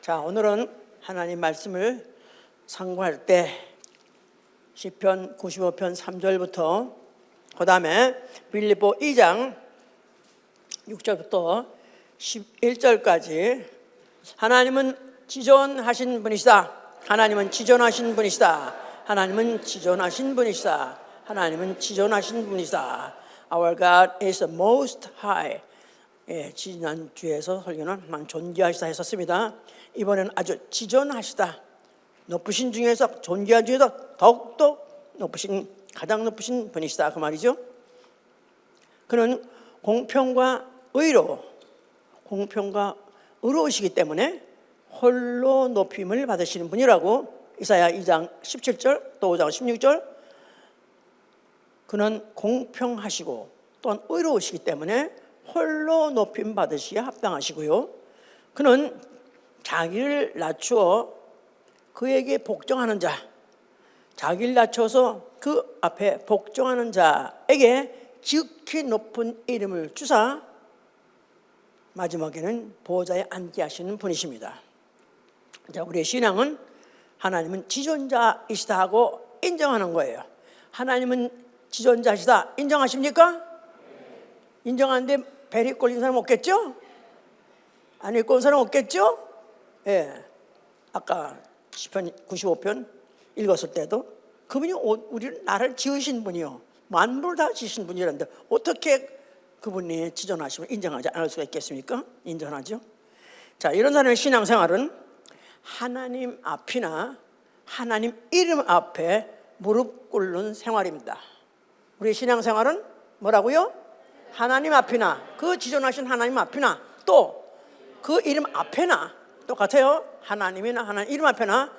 자, 오늘은 하나님 말씀을 상고할 때 시편 95편 3절부터 그 다음에 빌립보 2장 6절부터 11절까지 하나님은 지존하신 분이시다. 하나님은 지존하신 분이시다. 하나님은 지존하신 분이시다. 하나님은 지존하신 분이시다. Our God is the most high. 예, 지난주에서 설교는 존귀하시다 했었습니다. 이번에는 아주 지존하시다, 높으신 중에서 존귀한 중에서 더욱더 높으신, 가장 높으신 분이시다 그 말이죠. 그는 공평과 의로우시기 때문에 홀로 높임을 받으시는 분이라고 이사야 2장 17절 또 5장 16절 그는 공평하시고 또한 의로우시기 때문에 홀로 높임 받으시기에 합당하시고요. 그는 자기를 낮추어 그에게 복종하는 자, 자기를 낮춰서 그 앞에 복종하는 자에게 지극히 높은 이름을 주사 마지막에는 보좌에 앉게 하시는 분이십니다. 자, 우리의 신앙은 하나님은 지존자이시다 하고 인정하는 거예요. 하나님은 지존자이시다 인정하십니까? 인정하는데 배리 꼴린 사람 없겠죠? 안 읽고 온 사람 없겠죠? 예. 아까 시편 95편 읽었을 때도 그분이 우리를 나를 지으신 분이요 만물을 다 지으신 분이라는데 어떻게 그분이 지존하심을 인정하지 않을 수가 있겠습니까? 인정하죠. 자, 이런 사람의 신앙생활은 하나님 앞이나 하나님 이름 앞에 무릎 꿇는 생활입니다. 우리의 신앙생활은 뭐라고요? 하나님 앞이나 그 지존하신 하나님 앞이나 또 그 이름 앞에나 똑같아요. 하나님이나 하나님 이름 앞에나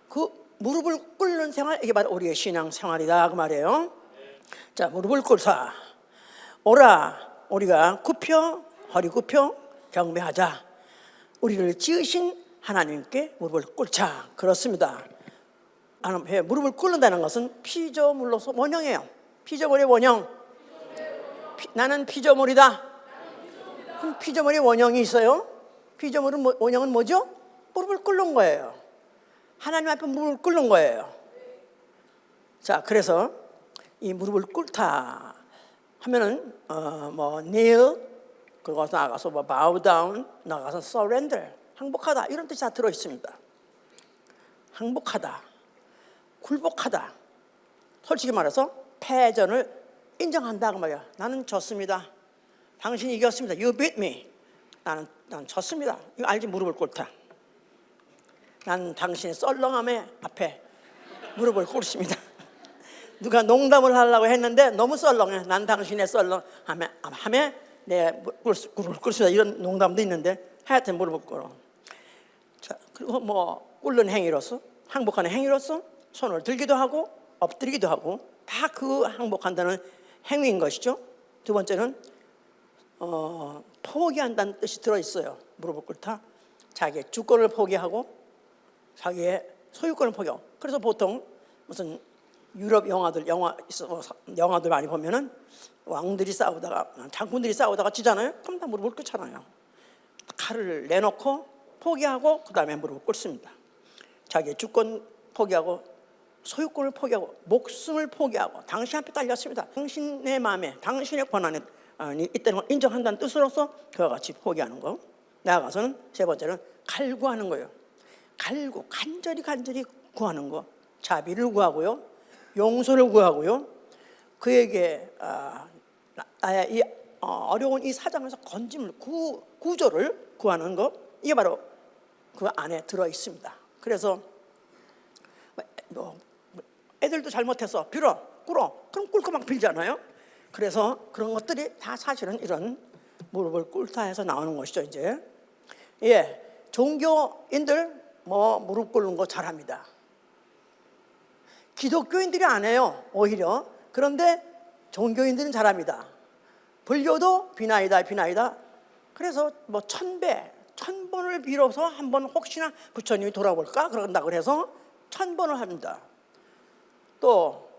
그 무릎을 꿇는 생활, 이게 바로 우리의 신앙생활이다 그 말이에요. 자, 무릎을 꿇사 오라 우리가 허리 굽혀 경배하자. 우리를 지으신 하나님께 무릎을 꿇자. 그렇습니다. 하나님 무릎을 꿇는다는 것은 피조물로서 원형이에요. 피조물의 원형. 나는 피조물이다. 그럼 피조물의 원형이 있어요. 피조물은 원형은 뭐죠? 무릎을 꿇는 거예요. 하나님 앞에 무릎을 꿇는 거예요. 자, 그래서 이 무릎을 꿇다 하면은 kneel, 그리고 나가서 bow down, 나가서 surrender, 항복하다 이런 뜻이 다 들어 있습니다. 항복하다, 굴복하다. 솔직히 말해서 패전을 인정한다 그 말이야. 나는 졌습니다. 당신이 이겼습니다. You beat me. 난 졌습니다. 이거 알지? 무릎을 꿇다. 난 당신의 썰렁함에 앞에 무릎을 꿇습니다. 누가 농담을 하려고 했는데 너무 썰렁해. 난 당신의 썰렁함에 내 무릎을 꿇습니다. 이런 농담도 있는데 하여튼 무릎을 꿇어. 자, 그리고 꿇는 행위로서, 항복하는 행위로서 손을 들기도 하고 엎드리기도 하고 다 그 항복한다는 행위인 것이죠. 두 번째는 포기한다는 뜻이 들어있어요. 무릎을 꿇다. 자기의 주권을 포기하고 자기의 소유권을 포기하고. 그래서 보통 무슨 유럽 영화들 많이 보면은 왕들이 싸우다가 장군들이 싸우다가 지잖아요. 그럼 다 무릎을 꿇잖아요. 칼을 내놓고 포기하고 그 다음에 무릎을 꿇습니다. 자기의 주권 포기하고 소유권을 포기하고 목숨을 포기하고 당신 앞에 딸렸습니다. 당신의 마음에 당신의 권한에 있다는 걸 인정한다는 뜻으로서 그와 같이 포기하는 거. 나아가서는 세 번째는 갈구하는 거예요. 간절히 구하는 거. 자비를 구하고요, 용서를 구하고요, 그에게 나의 이 어려운 이 사정에서 건짐을 구조를 구하는 거. 이게 바로 그 안에 들어 있습니다. 그래서 애들도 잘못해서 빌어 꿇어 그럼 꿇고 막 빌잖아요. 그래서 그런 것들이 다 사실은 이런 무릎을 꿇다 해서 나오는 것이죠. 이제 종교인들 무릎 꿇는 거 잘합니다. 기독교인들이 안 해요 오히려. 그런데 종교인들은 잘합니다. 불교도 비나이다. 그래서 1000번을 빌어서 한번 혹시나 부처님이 돌아볼까 그런다고 해서 1000번을 합니다. 또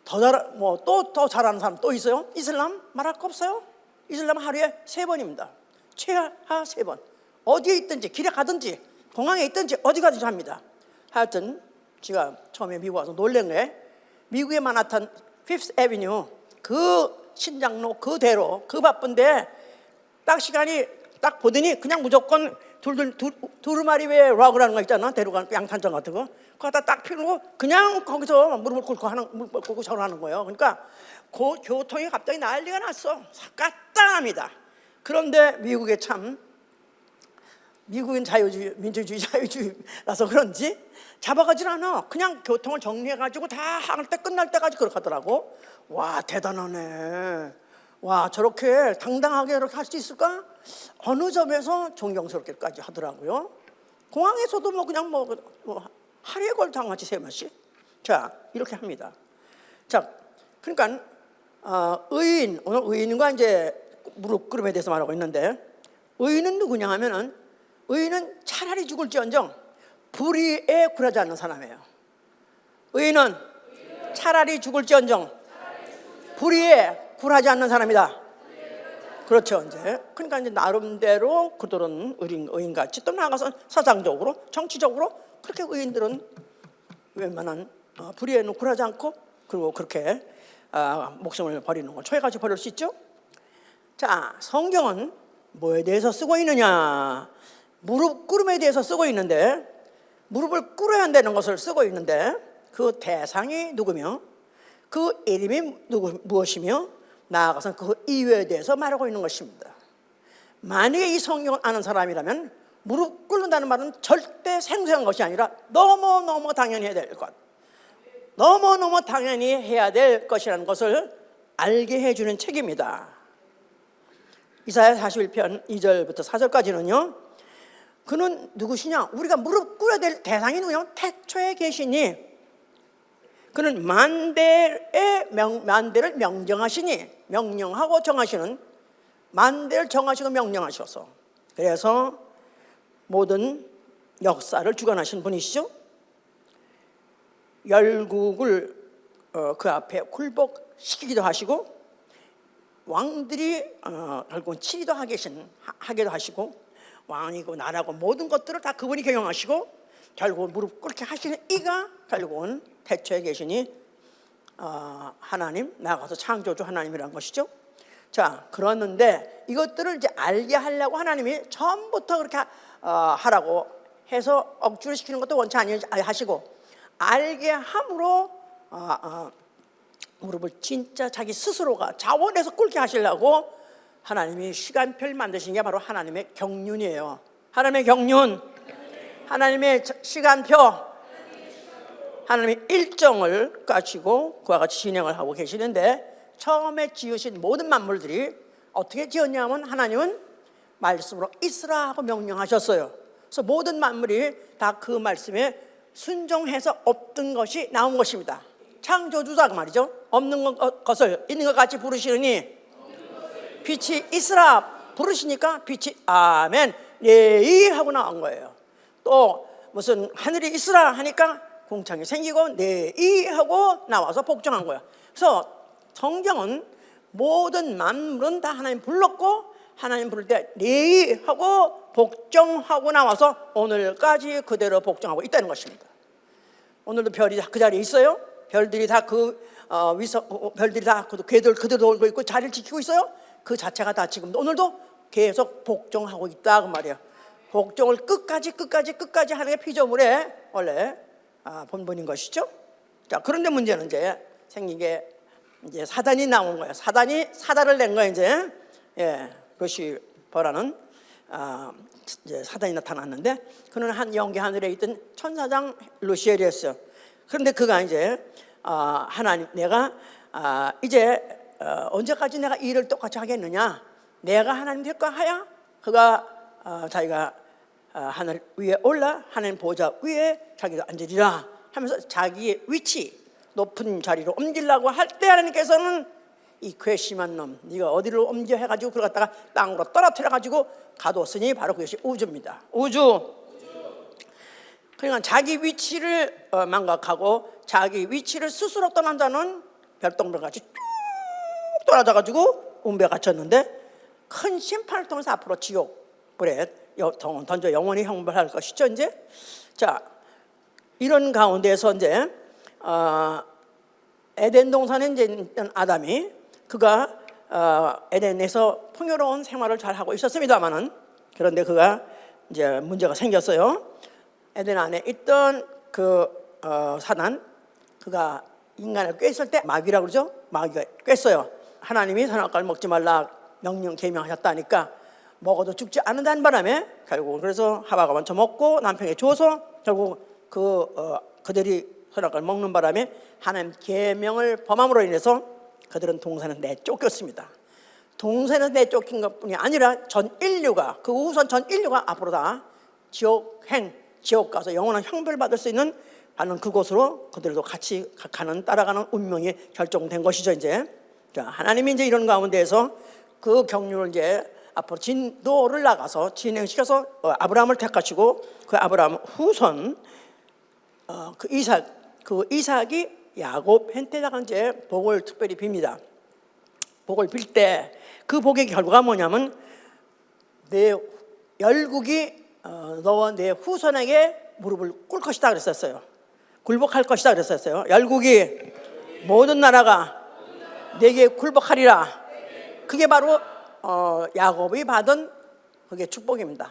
더 잘하는 사람 또 있어요. 이슬람 말할 거 없어요. 이슬람 하루에 3번입니다. 최하 3번. 어디에 있든지 길에 가든지 공항에 있든지 어디 가든지 합니다. 하여튼 제가 처음에 미국 와서 놀란 게 미국의 마나탄 피프스 애비뉴 그 신장로 그대로 그 바쁜데 딱 시간이 딱 보더니 그냥 무조건 두루마리 왜 락이라는 거 있잖아. 데려가는 양탄장 같은 거. 그거 딱 피우고 그냥 거기서 무릎을 꿇고 전화하는 거예요. 그러니까 그 교통이 갑자기 난리가 났어. 까딱합니다. 그런데 미국에 참 미국은 자유주의, 민주주의, 자유주의라서 그런지 잡아가질 않아. 그냥 교통을 정리해가지고 다 할 때 끝날 때까지 그렇게 하더라고. 와, 대단하네. 와, 저렇게 당당하게 이렇게 할 수 있을까? 어느 점에서 존경스럽게까지 하더라고요. 공항에서도 뭐 그냥 하루에 걸당하지 3번씩. 자, 이렇게 합니다. 자, 그러니까 의인, 오늘 의인과 이제 무릎 꿇음에 대해서 말하고 있는데, 의인은 누구냐 하면은 의인은 차라리 죽을지언정 불의에 굴하지 않는 사람이에요. 의인은 차라리 죽을지언정 불의에 굴하지 않는 사람이다. 그렇죠. 이제 그러니까 이제 나름대로 그들은 의인같이 또 나아가서 사상적으로 정치적으로 그렇게 의인들은 웬만한 불의에는 굴하지 않고 그리고 그렇게 목숨을 버리는 걸 초해가지고 버릴 수 있죠. 자, 성경은 뭐에 대해서 쓰고 있느냐? 무릎 꿇음에 대해서 쓰고 있는데, 무릎을 꿇어야 한다는 것을 쓰고 있는데 그 대상이 누구며 그 이름이 무엇이며 나아가서 그 이유에 대해서 말하고 있는 것입니다. 만약에 이 성경을 아는 사람이라면 무릎 꿇는다는 말은 절대 생소한 것이 아니라 너무너무 당연히 해야 될 것, 너무너무 당연히 해야 될 것이라는 것을 알게 해주는 책입니다. 이사야 41편 2절부터 4절까지는요, 그는 누구시냐? 우리가 무릎 꿇어야 될 대상이 누구냐? 태초에 계시니 그는 만대를 명정하시니, 명령하고 정하시는, 만대를 정하시고 명령하셔서 그래서 모든 역사를 주관하신 분이시죠. 열국을 그 앞에 굴복시키기도 하시고 왕들이 결국은 치리도 하기도 하시고 왕이고 나라고 모든 것들을 다 그분이 경영하시고 결국은 무릎 꿇게 하시는 이가 결국은 태초에 계시니 하나님, 나아가서 창조주 하나님이라는 것이죠. 자, 그러는데 이것들을 이제 알게 하려고 하나님이 처음부터 그렇게 하라고 해서 억지로 시키는 것도 원치 아니하시고 알게 함으로 무릎을 진짜 자기 스스로가 자원해서 꿇게 하시려고 하나님이 시간표를 만드신 게 바로 하나님의 경륜이에요. 하나님의 경륜, 하나님의 시간표, 하나님의 일정을 가지고 그와 같이 진행을 하고 계시는데, 처음에 지으신 모든 만물들이 어떻게 지었냐면 하나님은 말씀으로 있으라 하고 명령하셨어요. 그래서 모든 만물이 다 그 말씀에 순종해서 없던 것이 나온 것입니다. 창조주자가 말이죠. 없는 것을 있는 것 같이 부르시느니 빛이 있으라 부르시니까 빛이 아멘 네이 하고 나온 거예요. 또 무슨 하늘이 있으라 하니까 궁창이 생기고 네이 하고 나와서 복종한 거예요. 그래서 성경은 모든 만물은 다 하나님 불렀고 하나님 부를 때 네이 하고 복종하고 나와서 오늘까지 그대로 복종하고 있다는 것입니다. 오늘도 별이 다 그 자리에 있어요. 별들이 다 별들이 다 궤들 그대로 돌고 있고 자리를 지키고 있어요. 그 자체가 다 지금도 오늘도 계속 복종하고 있다 그 말이에요. 복종을 끝까지 하는 게 피조물의 원래 본분인 것이죠. 자, 그런데 문제는 이제 생긴 게 이제 사단이 나온 거예요. 사단이 사단을 낸 거예요. 이제 루시퍼라는 이제 사단이 나타났는데 그는 한 영계 하늘에 있던 천사장 루시엘이었어요. 그런데 그가 이제 하나님, 내가 이제 언제까지 내가 이 일을 똑같이 하겠느냐? 내가 하나님 될까 하야? 그가 자기가 하늘 위에 올라 하나님 보좌 위에 자기가 앉으리라 하면서 자기의 위치 높은 자리로 옮기려고 할 때 하나님께서는 이 괘씸한 놈, 네가 어디로 옮겨 해가지고 그걸 갖다가 땅으로 떨어뜨려가지고 가뒀으니 바로 그것이 우주입니다. 우주. 그러니까 자기 위치를 망각하고 자기 위치를 스스로 떠난 자는 별똥별같이 쭉 떨어져가지고 운배에 갇혔는데 큰 심판을 통해서 앞으로 지옥불에 던져 영원히 형벌할 것이죠. 이제 자, 이런 가운데서 이제 에덴 동산에 이제 있던 아담이 그가 에덴에서 풍요로운 생활을 잘 하고 있었습니다만은, 그런데 그가 이제 문제가 생겼어요. 에덴 안에 있던 그 사단, 그가 인간을 꿰었을 때 마귀라고 그러죠. 마귀가 꿰었어요. 하나님이 선악과를 먹지 말라 명령 계명하셨다니까 먹어도 죽지 않는다는 바람에 결국 그래서 하와가 먼저 먹고 남편에게 줘서 결국 그들이 선악과를 먹는 바람에 하나님 계명을 범함으로 인해서 그들은 동산에 내쫓겼습니다. 동산에 내쫓긴 것뿐이 아니라 전 인류가, 그 우선 전 인류가 앞으로 다 지옥 가서 영원한 형벌 받을 수 있는 바로 그곳으로 그들도 같이 따라가는 운명이 결정된 것이죠. 이제 하나님이 이제 이런 가운데에서 그 경륜을 이제 앞으로 진도를 나가서 진행시켜서 아브라함을 택하시고 그 아브라함 후손 그 이삭이 야곱한테다가 이제 복을 특별히 빕니다. 복을 빌 때 그 복의 결과가 뭐냐면 내 열국이 너와 내 후손에게 무릎을 꿇을 것이다 그랬었어요. 굴복할 것이다 그랬었어요. 열국이 모든 나라가 내게 굴복하리라. 그게 바로 야곱이 받은 그게 축복입니다.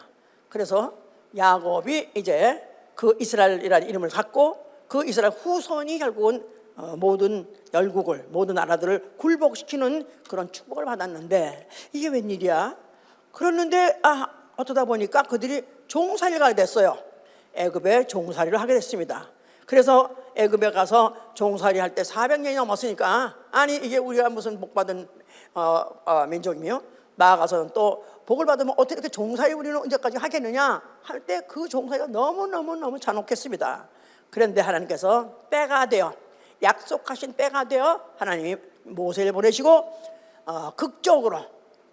그래서 야곱이 이제 그 이스라엘이라는 이름을 갖고 그 이스라엘 후손이 결국은 모든 열국을, 모든 나라들을 굴복시키는 그런 축복을 받았는데 이게 웬일이야? 그랬는데 어쩌다 보니까 그들이 종살이가 됐어요. 애굽에 종살이를 하게 됐습니다. 그래서 애굽에 가서 종살이 할 때 400년이 넘었으니까 아니 이게 우리가 무슨 복받은 민족이며 나아가서는 또 복을 받으면 어떻게 이렇게 종살이 우리는 언제까지 하겠느냐 할 때 그 종살이가 너무 잔혹했습니다. 그런데 하나님께서 때가 되어 약속하신 때가 되어 하나님이 모세를 보내시고 극적으로,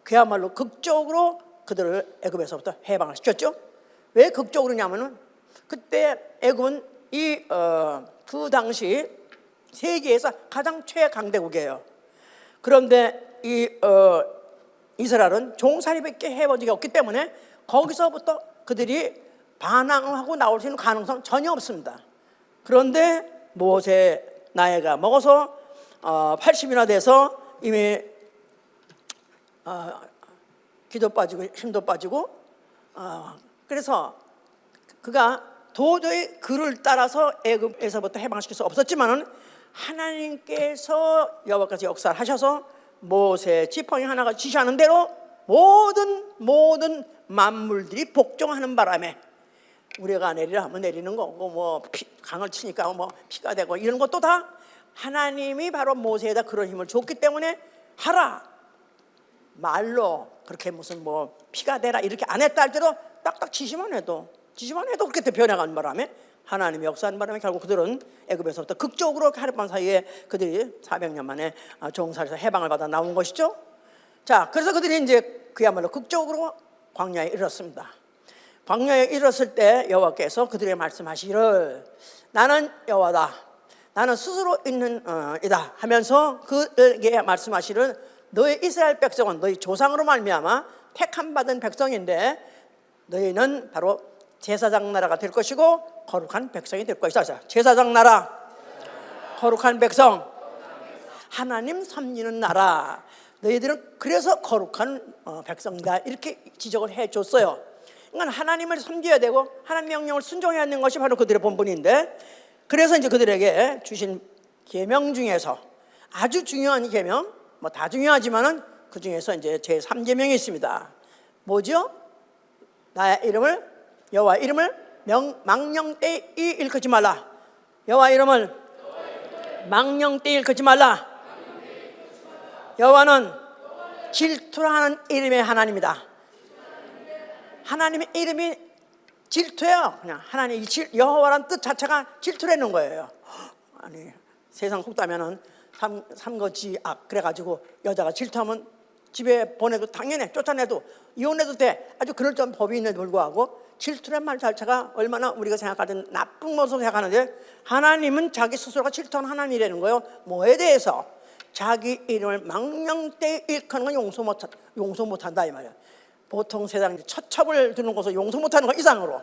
그야말로 극적으로 그들을 애굽에서부터 해방을 시켰죠. 왜 극적으로냐면은 그때 애굽은 그 당시 세계에서 가장 최강대국이에요. 그런데 이스라엘은 종살이밖에 해본 적이 없기 때문에 거기서부터 그들이 반항하고 나올 수 있는 가능성 전혀 없습니다. 그런데 모세 나이가 먹어서 80이나 돼서 이미 기도 빠지고 힘도 빠지고 그래서 그가 도저히 그를 따라서 애굽에서부터 해방시킬 수 없었지만은 하나님께서 여호와께서 역사를 하셔서 모세 지팡이 하나가 지시하는 대로 모든 만물들이 복종하는 바람에 우리가 내리라 하면 내리는 거고 뭐 강을 치니까 뭐 피가 되고 이런 것도 다 하나님이 바로 모세에다 그런 힘을 줬기 때문에 하라 말로 그렇게 무슨 뭐 피가 되라 이렇게 안 했다 할때도 딱딱 지시만 해도 그렇게 변해가는 바람에 하나님이 역사하는 바람에 결국 그들은 애굽에서부터 극적으로 하룻밤 사이에 그들이 400년 만에 종살이에서 해방을 받아 나온 것이죠. 자, 그래서 그들이 이제 그야말로 극적으로 광야에 이르렀습니다. 광야에 이르렀을 때 여호와께서 그들에게 말씀하시기를 나는 여호와다, 나는 스스로 있는 이다 하면서 그에게 말씀하시기를 너희 이스라엘 백성은 너희 조상으로 말미암아 택함 받은 백성인데 너희는 바로 제사장 나라가 될 것이고 거룩한 백성이 될 것이다. 제사장 나라, 거룩한 백성, 하나님 섬기는 나라. 너희들은 그래서 거룩한 백성이다 이렇게 지적을 해줬어요. 그러니까 하나님을 섬겨야 되고 하나님 명령을 순종해야 하는 것이 바로 그들의 본분인데, 그래서 이제 그들에게 주신 계명 중에서 아주 중요한 계명, 뭐 다 중요하지만은 그 중에서 이제 제 3계명이 있습니다. 뭐죠? 나의 이름을, 여호와 이름을 망령되이 일컫지 말라. 여호와 이름을 망령되이 일컫지 말라. 여호와는 질투하는 이름의 하나님이다. 하나님의 이름이 질투예요. 그냥 하나님 여호와라는 뜻 자체가 질투라는 거예요. 아니 세상 속담에는 삼거지악 그래가지고 여자가 질투하면 집에 보내도 당연해, 쫓아내도 이혼해도 돼. 아주 그럴 점 법이 있는데 불구하고 질투란 말 자체가 얼마나 우리가 생각하는 나쁜 모습으로 생각하는데 하나님은 자기 스스로가 질투하는 하나님이라는 거예요. 뭐에 대해서? 자기 이름을 망령되이 일컫는 건 용서 못한다 이 말이야. 보통 세상 처첩을 드는 것을 용서 못하는 것 이상으로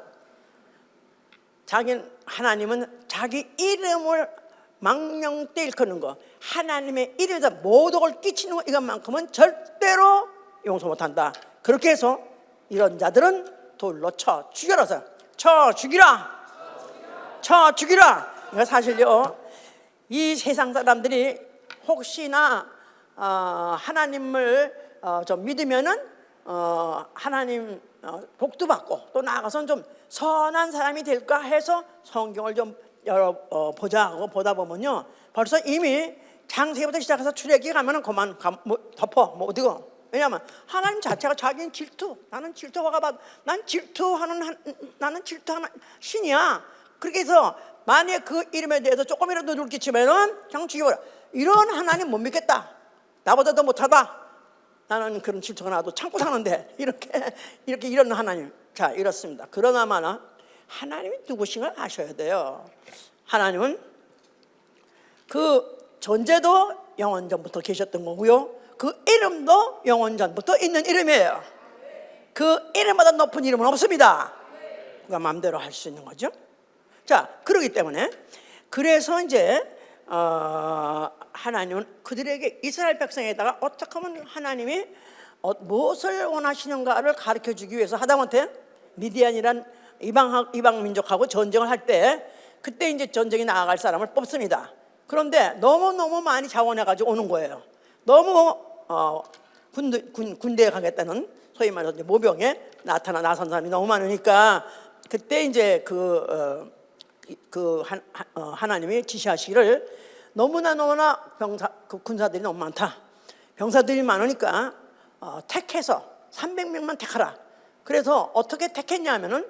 하나님은 자기 이름을 망령되 일컫는 거, 하나님의 이름에서 모독을 끼치는 것, 이것만큼은 절대로 용서 못한다. 그렇게 해서 이런 자들은 돌로 쳐 죽여라서 쳐 죽이라. 그러니까 사실요, 이 세상 사람들이 혹시나 하나님을 좀 믿으면은 하나님 복도 받고 또 나아가서는 좀 선한 사람이 될까 해서 성경을 좀 보자 하고 보다 보면요, 벌써 이미 창세기부터 시작해서 출애굽기 가면은 그만 덮어 못 읽어. 왜냐하면 하나님 자체가 자기는 나는 질투하는 신이야. 그렇게 해서 만약 그 이름에 대해서 조금이라도 누를 끼치면은 그냥 죽여버려. 이런 하나님 못 믿겠다. 나보다 더 못하다. 나는 그런 질투가 나도 참고 사는데 이런 하나님. 자, 이렇습니다. 그러나마나 하나님이 누구신가 아셔야 돼요. 하나님은 그 존재도 영원 전부터 계셨던 거고요, 그 이름도 영원 전부터 있는 이름이에요. 그 이름보다 높은 이름은 없습니다. 그가 마음대로 할 수 있는 거죠. 자, 그러기 때문에 그래서 이제 하나님은 그들에게, 이스라엘 백성에다가 어떻게 하면 하나님이 무엇을 원하시는가를 가르쳐 주기 위해서 하다못해 미디안이란 이방 민족하고 전쟁을 할 때, 그때 이제 전쟁에 나아갈 사람을 뽑습니다. 그런데 너무 많이 자원해가지고 오는 거예요. 너무 군대에 가겠다는, 소위 말해서 모병에 나선 사람이 너무 많으니까, 그때 이제 하나님이 지시하시기를, 너무나 군사들이 너무 많다. 병사들이 많으니까 택해서 300명만 택하라. 그래서 어떻게 택했냐면은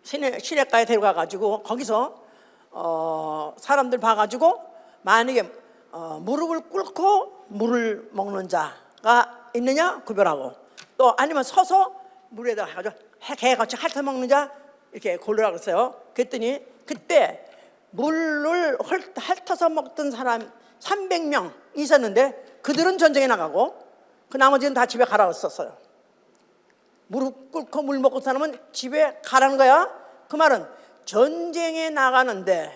시내가에 데려가가지고 거기서 사람들 봐가지고, 만약에 무릎을 꿇고 물을 먹는 자가 있느냐 구별하고, 또 아니면 서서 물에다가 해가지고 개같이 핥아 먹는 자 이렇게 고르라 그랬어요. 그랬더니 그때 물을 핥아서 먹던 사람 300명 있었는데 그들은 전쟁에 나가고 그 나머지는 다 집에 가라고 썼어요. 무릎 꿇고 물 먹고 사람은 집에 가라는 거야. 그 말은 전쟁에 나가는데,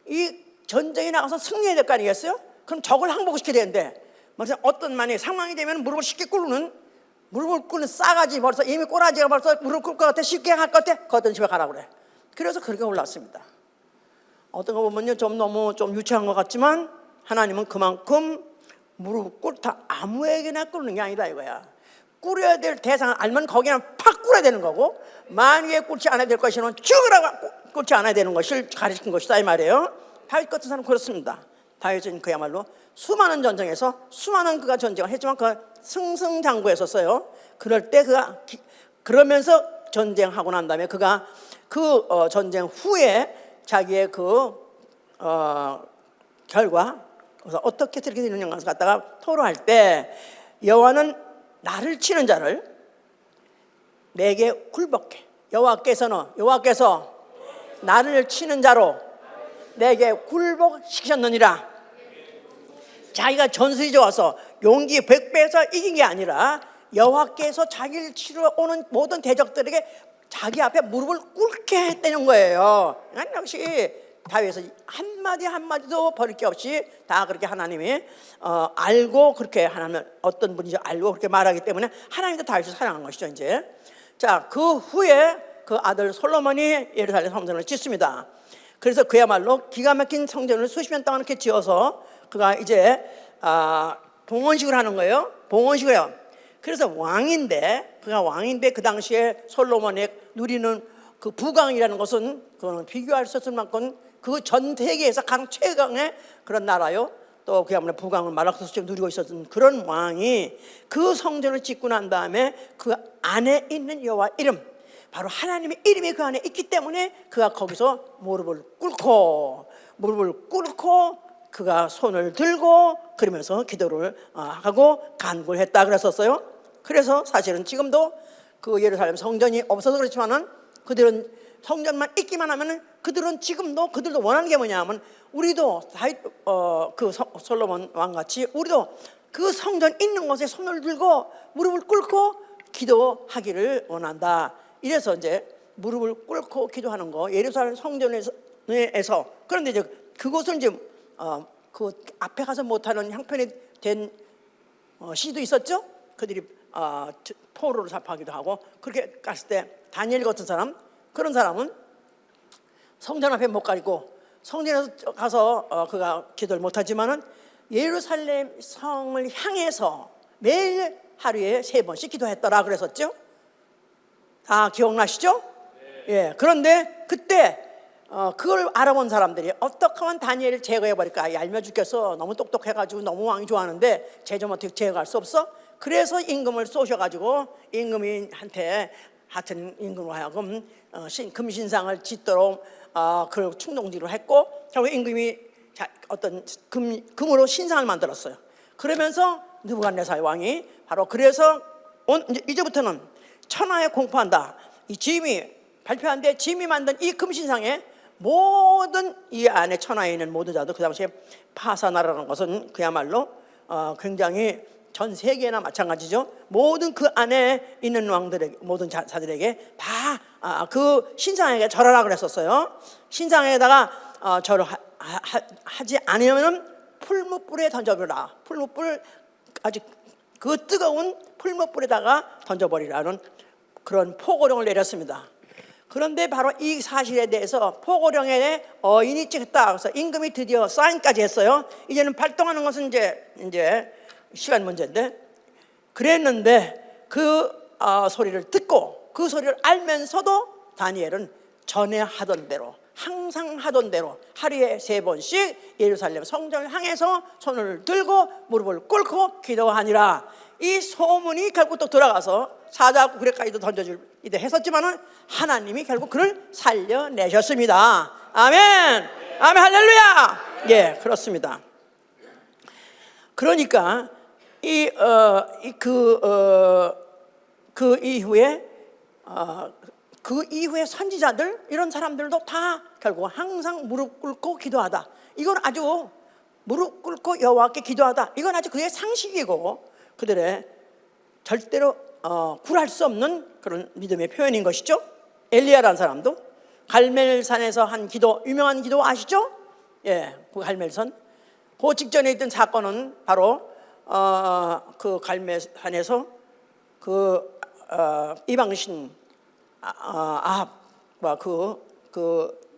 이 전쟁에 나가서 승리해야 될 거 아니겠어요? 그럼 적을 항복시켜야 되는데, 어떤 만약에 상황이 되면 무릎을 쉽게 꿇는 싸가지, 벌써 이미 꼬라지가 벌써 무릎 꿇을 것 같아, 쉽게 할 것 같아, 거든 집에 가라고 그래. 그래서 그렇게 올랐습니다. 어떤 거 보면요, 너무 유치한 것 같지만 하나님은 그만큼 무릎 꿇다 아무에게나 꿇는 게 아니다 이거야. 꿇어야 될 대상을 알면 거기는 팍 꿇어야 되는 거고, 만약에 꿇지 않아야 될 것이면 죽으라고 꿇지 않아야 되는 것을 가르친 것이다 이 말이에요. 다윗 같은 사람은 그렇습니다. 다윗은 그야말로 수많은 전쟁에서 수많은 그가 전쟁을 했지만 그 승승장구했었어요. 그럴 때 그러면서 전쟁하고 난 다음에 그가 전쟁 후에 자기의 결과, 그래서 어떻게 그렇게 되느냐를 갖다가 토로할 때, 여호와는 나를 치는 자를 내게 굴복해. 여호와께서 나를 치는 자로 내게 굴복시키셨느니라. 자기가 전술이 좋아서 용기 100배에서 이긴 게 아니라 여호와께서 자기를 치러 오는 모든 대적들에게 자기 앞에 무릎을 꿇게 했다는 거예요. 역시 다윗은 한마디도 버릴 게 없이 다 그렇게 하나님이 알고, 그렇게 하나님은 어떤 분인지 알고 그렇게 말하기 때문에 하나님도 다윗을 사랑한 것이죠. 이제 자, 그 후에 그 아들 솔로몬이 예루살렘 성전을 짓습니다. 그래서 그야말로 기가 막힌 성전을 수십 년 동안 이렇게 지어서 그가 이제 봉헌식을 하는 거예요. 봉헌식이에요. 그래서 그가 왕인데 그 당시에 솔로몬이 누리는 그 부강이라는 것은 그거는 비교할 수 없을 만큼 그 전 세계에서 가장 최강의 그런 나라요. 또 그야말로 부강을 말락서스처럼 누리고 있었던 그런 왕이 그 성전을 짓고 난 다음에 그 안에 있는 여호와 이름, 바로 하나님의 이름이 그 안에 있기 때문에 그가 거기서 무릎을 꿇고 그가 손을 들고 그러면서 기도를 하고 간구를 했다 그랬었어요. 그래서 사실은 지금도 그 예루살렘 성전이 없어서 그렇지만은 그들은 성전만 있기만 하면은 그들은 지금도 그들도 원하는 게 뭐냐면, 우리도 그 솔로몬 왕같이 우리도 그 성전 있는 곳에 손을 들고 무릎을 꿇고 기도하기를 원한다. 이래서 이제 무릎을 꿇고 기도하는 거 예루살렘 성전에서 그런데 이제 그곳은 이제 그 앞에 가서 못하는 형편이 된 시도 있었죠. 그들이 포로를 잡하기도 하고 그렇게 갔을 때 다니엘 같은 사람 그런 사람은 성전 앞에 못 가리고 성전에서 가서 그가 기도를 못하지만은 예루살렘 성을 향해서 매일 하루에 3번씩 기도했더라 그랬었죠. 다 기억나시죠? 예. 그런데 그때 그걸 알아본 사람들이 어떻게 하면 다니엘을 제거해버릴까? 얄미워 죽겠어. 너무 똑똑해가지고 너무 왕이 좋아하는데 쟤 좀 어떻게 제거할 수 없어? 그래서 임금을 쏘셔가지고 임금한테 하여튼 임금으로 하여금 금신상을 짓도록 그걸 충동지로 했고 결국 임금이 어떤 금으로 신상을 만들었어요. 그러면서 느부갓네살 왕이 바로 그래서 이제부터는 천하에 공포한다. 이 짐이 발표한데 짐이 만든 이 금신상에 모든 이 안에 천하에 있는 모든 자들 그 당시에 파사나라는 것은 그야말로 굉장히 전 세계나 마찬가지죠. 모든 그 안에 있는 왕들에게 모든 자들에게 다 그 신상에게 절하라 그랬었어요. 신상에다가 절을 하지 않으면 풀무불에 던져버리라. 풀무불 아주 그 뜨거운 풀무불에다가 던져버리라는 그런 포고령을 내렸습니다. 그런데 바로 이 사실에 대해서 포고령에 어인이 찍혔다. 그래서 임금이 드디어 사인까지 했어요. 이제는 발동하는 것은 이제 시간 문제인데 그랬는데 그 소리를 듣고 그 소리를 알면서도 다니엘은 전에 하던 대로 항상 하던 대로 하루에 3번씩 예루살렘 성전을 향해서 손을 들고 무릎을 꿇고 기도하니라. 이 소문이 결국 또 들어가서 사자고 구레까지도 던져줄 이때 했었지만은 하나님이 결국 그를 살려내셨습니다. 아멘, 아멘, 할렐루야. 예, 그렇습니다. 그러니까 그 이후에 선지자들 이런 사람들도 다 결국 항상 무릎 꿇고 기도하다. 이건 아주 무릎 꿇고 여호와께 기도하다. 이건 아주 그의 상식이고 그들의 절대로 굴할 수 없는 그런 믿음의 표현인 것이죠. 엘리야라는 사람도 갈멜산에서 한 기도, 유명한 기도 아시죠? 예, 그 갈멜산. 그 직전에 있던 사건은 바로 그 갈멜산에서 그 이방신 아합과 그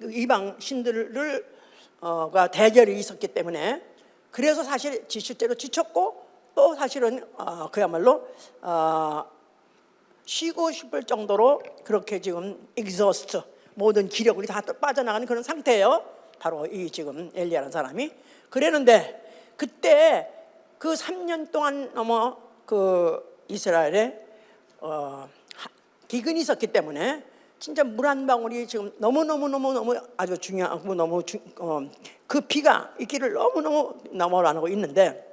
이방 신들을 가 대결이 있었기 때문에 그래서 사실 실제로 지쳤고 또 사실은 그야말로 쉬고 싶을 정도로 그렇게 지금 exhaust 모든 기력이 다 빠져나가는 그런 상태예요. 바로 이 지금 엘리야라는 사람이 그랬는데 그때 그 3년 동안 넘어 그 이스라엘에 기근이 있었기 때문에 진짜 물 한 방울이 지금 너무 아주 중요하고 그 비가 있기를 너무 넘어가고 있는데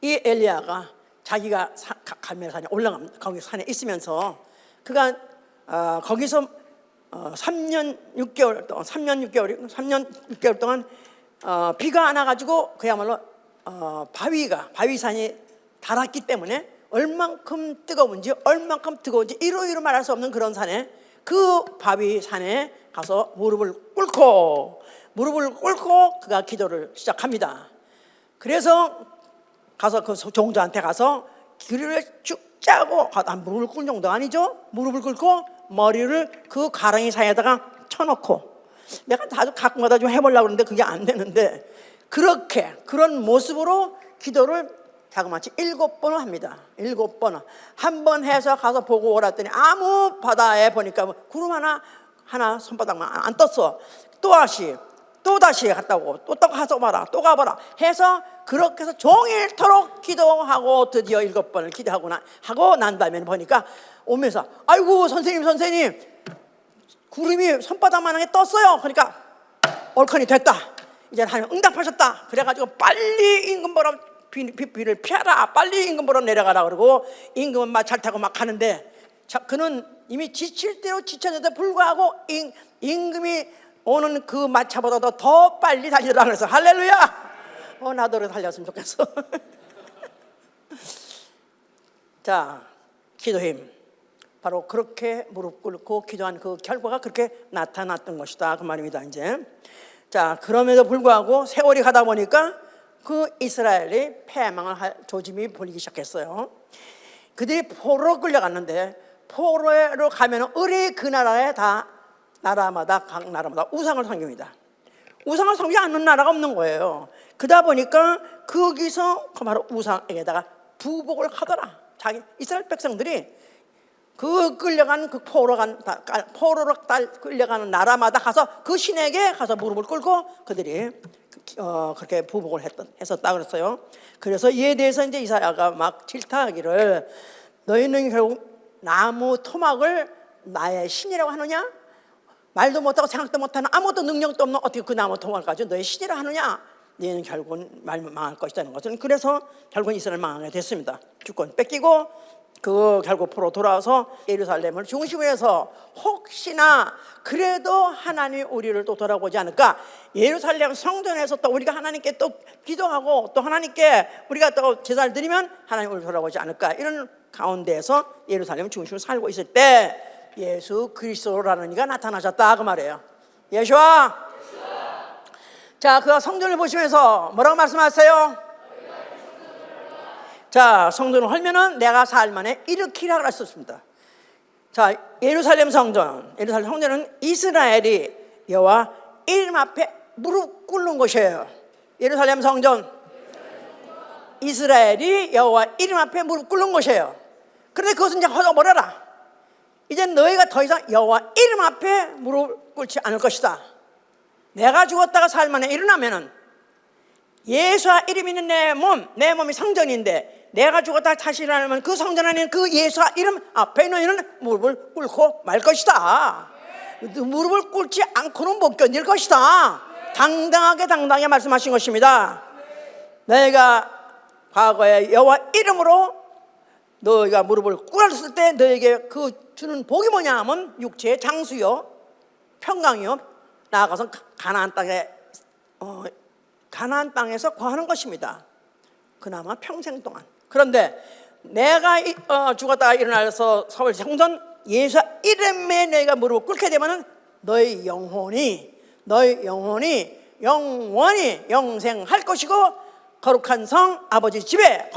이 엘리야가 자기가 갈멜산에 올라가 거기 산에 있으면서 그가 거기서 3년 6개월 동안 비가 안 와가지고 그야말로 바위산이 닳았기 때문에 얼만큼 뜨거운지 이루 말할 수 없는 그런 산에 그 바위산에 가서 무릎을 꿇고 그가 기도를 시작합니다. 그래서 가서 그 종자한테 가서 귀를 쭉 짜고 무릎을 꿇은 정도 아니죠? 무릎을 꿇고 머리를 그 가랑이 사이에다가 쳐놓고 내가 다 가끔가다 좀 해보려고 그러는데 그게 안 되는데 그런 모습으로 기도를 자그마치 7번을 합니다. 7번을 한 번 해서 가서 보고 오랬더니 아무 바다에 보니까 구름 하나 손바닥만 안 떴어. 또 다시 갔다 오고 또 가서 봐라 또 가봐라 해서 그렇게 해서 종일토록 기도하고 드디어 7번을 기도하고 난 다음에 보니까 오면서 아이고 선생님 구름이 손바닥만하게 떴어요. 그러니까 옳거니 됐다. 이제 하나님 응답하셨다. 그래가지고 빨리 임금 보러 비를 피하라. 빨리 임금 보러 내려가라. 그러고 임금은 마차를 타고 막 가는데 그는 이미 지칠 대로 지쳤는데 불구하고 임금이 오는 그 마차보다도 더 빨리 달리라 그래서 할렐루야. 나도 달렸으면 좋겠어. 자, 기도힘. 바로 그렇게 무릎 꿇고 기도한 그 결과가 그렇게 나타났던 것이다 그 말입니다. 이제 자, 그럼에도 불구하고 세월이 가다 보니까 그 이스라엘이 패망을 할 조짐이 보이기 시작했어요. 그들이 포로로 끌려갔는데 포로로 가면 의리 그 나라에 다 나라마다 각 나라마다 우상을 섬깁니다. 우상을 섬기지 않는 나라가 없는 거예요. 그러다 보니까 거기서 바로 우상에게다가 부복을 하더라. 자기 이스라엘 백성들이 그 끌려간 그 포로로 끌려가는 나라마다 가서 그 신에게 가서 무릎을 꿇고 그들이 그렇게 부복을 했었다 그랬어요. 그래서 이에 대해서 이제 이사야가 막 질타하기를 너희는 결국 나무 토막을 나의 신이라고 하느냐? 말도 못하고 생각도 못하는 아무것도 능력도 없는 어떻게 그 나무 토막을 가지고 너의 신이라 하느냐? 너희는 결국은 망할 것이라는 것은 그래서 결국은 이스라엘 망하게 됐습니다. 주권 뺏기고 그 결국 포로 돌아와서 예루살렘을 중심으로 해서 혹시나 그래도 하나님이 우리를 또 돌아보지 않을까, 예루살렘 성전에서 또 우리가 하나님께 또 기도하고 또 하나님께 우리가 또 제사를 드리면 하나님 우리를 돌아보지 않을까, 이런 가운데에서 예루살렘 중심으로 살고 있을 때 예수 그리스도라는 이가 나타나셨다 그 말이에요. 예수와. 자, 그 성전을 보시면서 뭐라고 말씀하세요? 자, 성전을 헐면은 내가 사흘 만에 일으키라 그랬었습니다. 자, 예루살렘 성전은 이스라엘이 여호와 이름 앞에 무릎 꿇는 곳이에요. 예루살렘 성전, 이스라엘이 여호와 이름 앞에 무릎 꿇는 곳이에요. 그런데 그것은 이제 허져버려라. 이제 너희가 더 이상 여호와 이름 앞에 무릎 꿇지 않을 것이다. 내가 죽었다가 사흘 만에 일어나면은 예수와 이름 있는 내 몸이 성전인데 내가 죽었다 다시 일어나면 그 성전 안에는 그 예수와 이름 앞에 너희는 무릎을 꿇고 말 것이다. 무릎을 꿇지 않고는 못 견딜 것이다. 당당하게 말씀하신 것입니다. 너희가 과거에 여호와 이름으로 너희가 무릎을 꿇었을 때 너희에게 그 주는 복이 뭐냐 하면 육체의 장수요 평강이요 나아가서 가나안 땅에서 거하는 것입니다. 그나마 평생 동안. 그런데 내가 죽었다가 일어나서 서울 성전 예수 이름에 너희가 무릎을 꿇게 되면 너희 영혼이 영생할 것이고 거룩한 성 아버지 집에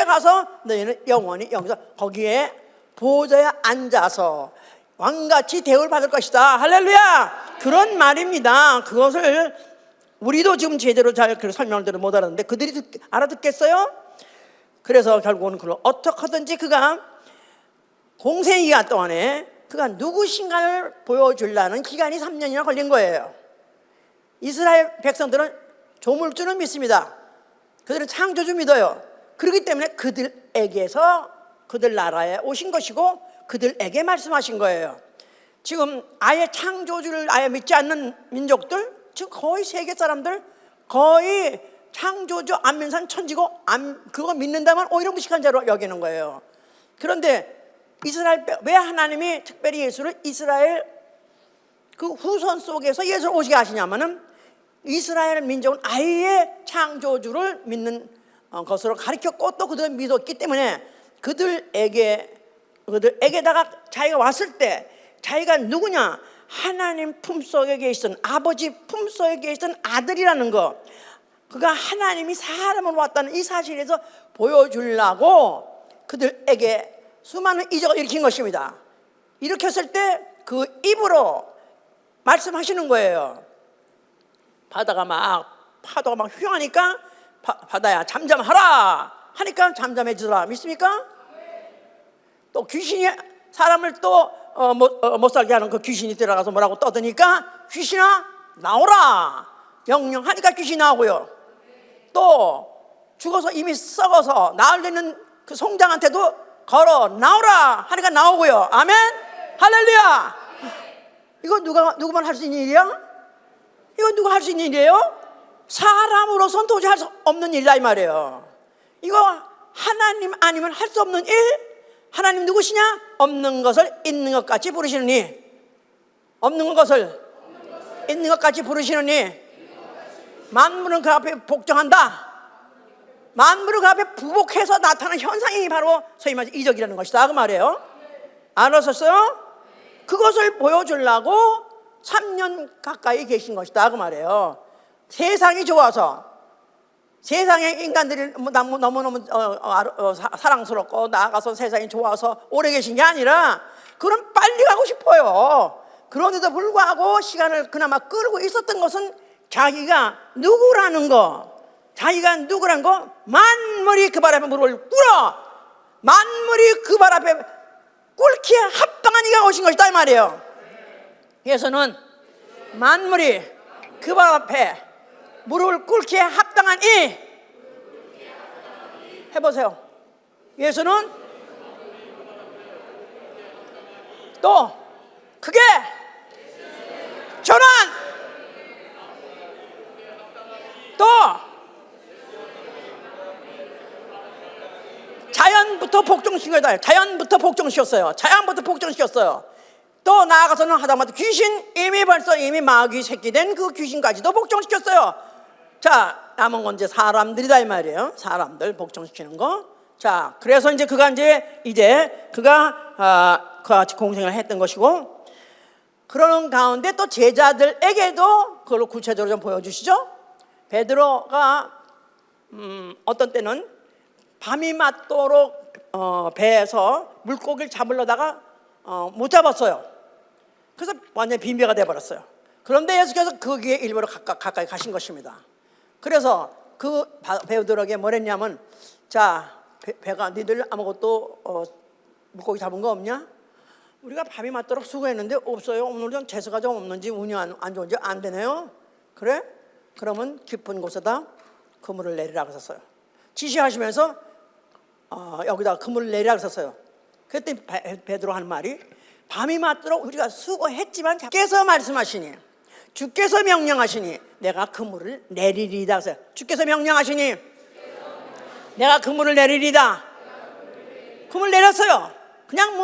가서 너희는 영원히 여기서 거기에 보좌에 앉아서 왕같이 대우를 받을 것이다. 할렐루야. 그런 말입니다. 그것을 우리도 지금 제대로 잘 설명을 들어 못 알았는데 그들이 알아듣겠어요? 그래서 결국은 그걸 어떻게 하든지 그가 공생 기간 동안에 그가 누구신가를 보여주려는 기간이 3년이나 걸린 거예요. 이스라엘 백성들은 조물주를 믿습니다. 그들은 창조주 믿어요. 그렇기 때문에 그들에게서 그들 나라에 오신 것이고 그들에게 말씀하신 거예요. 지금 아예 창조주를 아예 믿지 않는 민족들, 지금 거의 세계 사람들 거의 창조주 안 믿는 사람 천지고 그거 믿는다면 오히려 무식한 자로 여기는 거예요. 그런데 이스라엘 왜 하나님이 특별히 예수를 이스라엘 그 후손 속에서 예수를 오시게 하시냐면은 이스라엘 민족은 아예 창조주를 믿는 것으로 가르쳤고 또 그들을 믿었기 때문에 그들에게다가 자기가 왔을 때 자기가 누구냐, 하나님 품속에 계시던 아버지 품속에 계시던 아들이라는 거, 그가 하나님이 사람으로 왔다는 이 사실에서 보여주려고 그들에게 수많은 이적을 일으킨 것입니다. 일으켰을 때 그 입으로 말씀하시는 거예요. 바다가 파도가 막 휘황하니까 바다야 잠잠하라 하니까 잠잠해지더라. 믿습니까? 또 귀신이 사람을 또 못 살게 하는 그 귀신이 들어가서 뭐라고 떠드니까 귀신아 나오라 명령하니까 귀신이 나오고요. 또 죽어서 이미 썩어서 나을 되는 그 송장한테도 걸어 나오라 하니까 나오고요. 아멘. 할렐루야. 이거 누구만 할 수 있는 일이야? 이건 누가 할 수 있는 일이에요? 사람으로서는 도저히 할 수 없는 일이다 이 말이에요. 이거 하나님 아니면 할 수 없는 일. 하나님 누구시냐? 없는 것을 있는 것 같이 부르시느니, 없는 것을 있는 것 같이 부르시느니 만물은 그 앞에 복종한다. 만물을 그 앞에 부복해서 나타나는 현상이 바로 소위 말해서 이적이라는 것이다 그 말이에요. 알았었어요? 그것을 보여주려고 3년 가까이 계신 것이다 그 말이에요. 세상이 좋아서, 세상에 인간들이 너무너무 사랑스럽고 나아가서 세상이 좋아서 오래 계신 게 아니라 그럼 빨리 가고 싶어요. 그런데도 불구하고 시간을 그나마 끌고 있었던 것은 자기가 누구라는 거, 만물이 그 발 앞에 무릎을 꿇어, 만물이 그 발 앞에 꿇기에 합당한 이가 오신 것이다 이 말이에요. 그래서는 만물이 그 발 앞에 무릎을 꿇기에 합당한 이, 해보세요. 예수는 또 크게 전환, 또 자연부터 복종시킨 거다. 자연부터 복종시켰어요. 또 나아가서는 하다못해 귀신, 이미 마귀 새끼 된 그 귀신까지도 복종시켰어요. 자, 남은 건 이제 사람들이다 이 말이에요. 사람들 복종시키는 거. 자, 그래서 이제 그가 그가 같이 공생을 했던 것이고, 그러는 가운데 또 제자들에게도 그걸 구체적으로 좀 보여주시죠. 베드로가 어떤 때는 밤이 맞도록 배에서 물고기를 잡으려다가 못 잡았어요. 그래서 완전히 빈배가 돼버렸어요. 그런데 예수께서 거기에 일부러 가까이 가신 것입니다. 그래서 그 베드로에게 뭐랬냐면, 자, 배가 니들 아무것도 물고기 잡은 거 없냐? 우리가 밤이 맞도록 수고했는데 없어요. 오늘 좀 재수가 좀 없는지 운이 안 좋은지 안 되네요. 그래? 그러면 깊은 곳에다 그물을 내리라고 했었어요. 지시하시면서 여기다 그물을 내리라고 했었어요. 그랬더니 베드로 하는 말이, 밤이 맞도록 우리가 수고했지만 주께서 말씀하시니, 주께서 명령하시니 내가 그물을 내리리다 했어요. 주께서 명령하시니 내가 그물을 내리리다. 그물 내렸어요. 그냥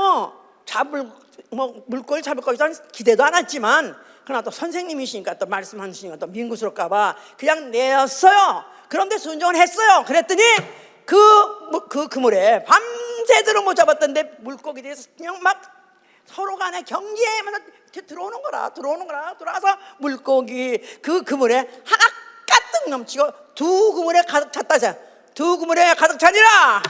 물고기 잡을 거라는 기대도 안 했지만, 그러나 또 선생님이시니까 또 말씀하시니까 또 민구스럽까봐 그냥 내었어요. 그런데 순종을 했어요. 그랬더니 그 그물에 밤새도록 못 잡았던데 물고기들이 그냥 막 서로 간에 경계하면서 들어와서 물고기 그 그물에 하나 가득 넘치고 두 그물에 가득 찼다 하세요. 두 그물에 가득 차니라.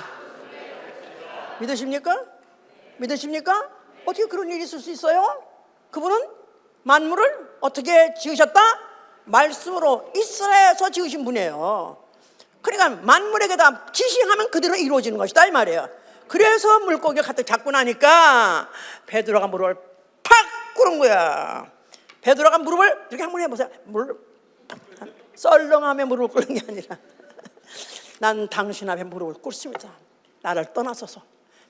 믿으십니까? 어떻게 그런 일이 있을 수 있어요? 그분은 만물을 어떻게 지으셨다? 말씀으로 이스라엘에서 지으신 분이에요. 그러니까 만물에게 다 지시하면 그대로 이루어지는 것이다 이 말이에요. 그래서 물고기가 가득 잡고 나니까 베드로가 무릎을 팍 꿇은 거야. 베드로가 무릎을 이렇게 한번 해보세요. 썰렁하며 무릎을 꿇는 게 아니라 난 당신 앞에 무릎을 꿇습니다. 나를 떠나소서.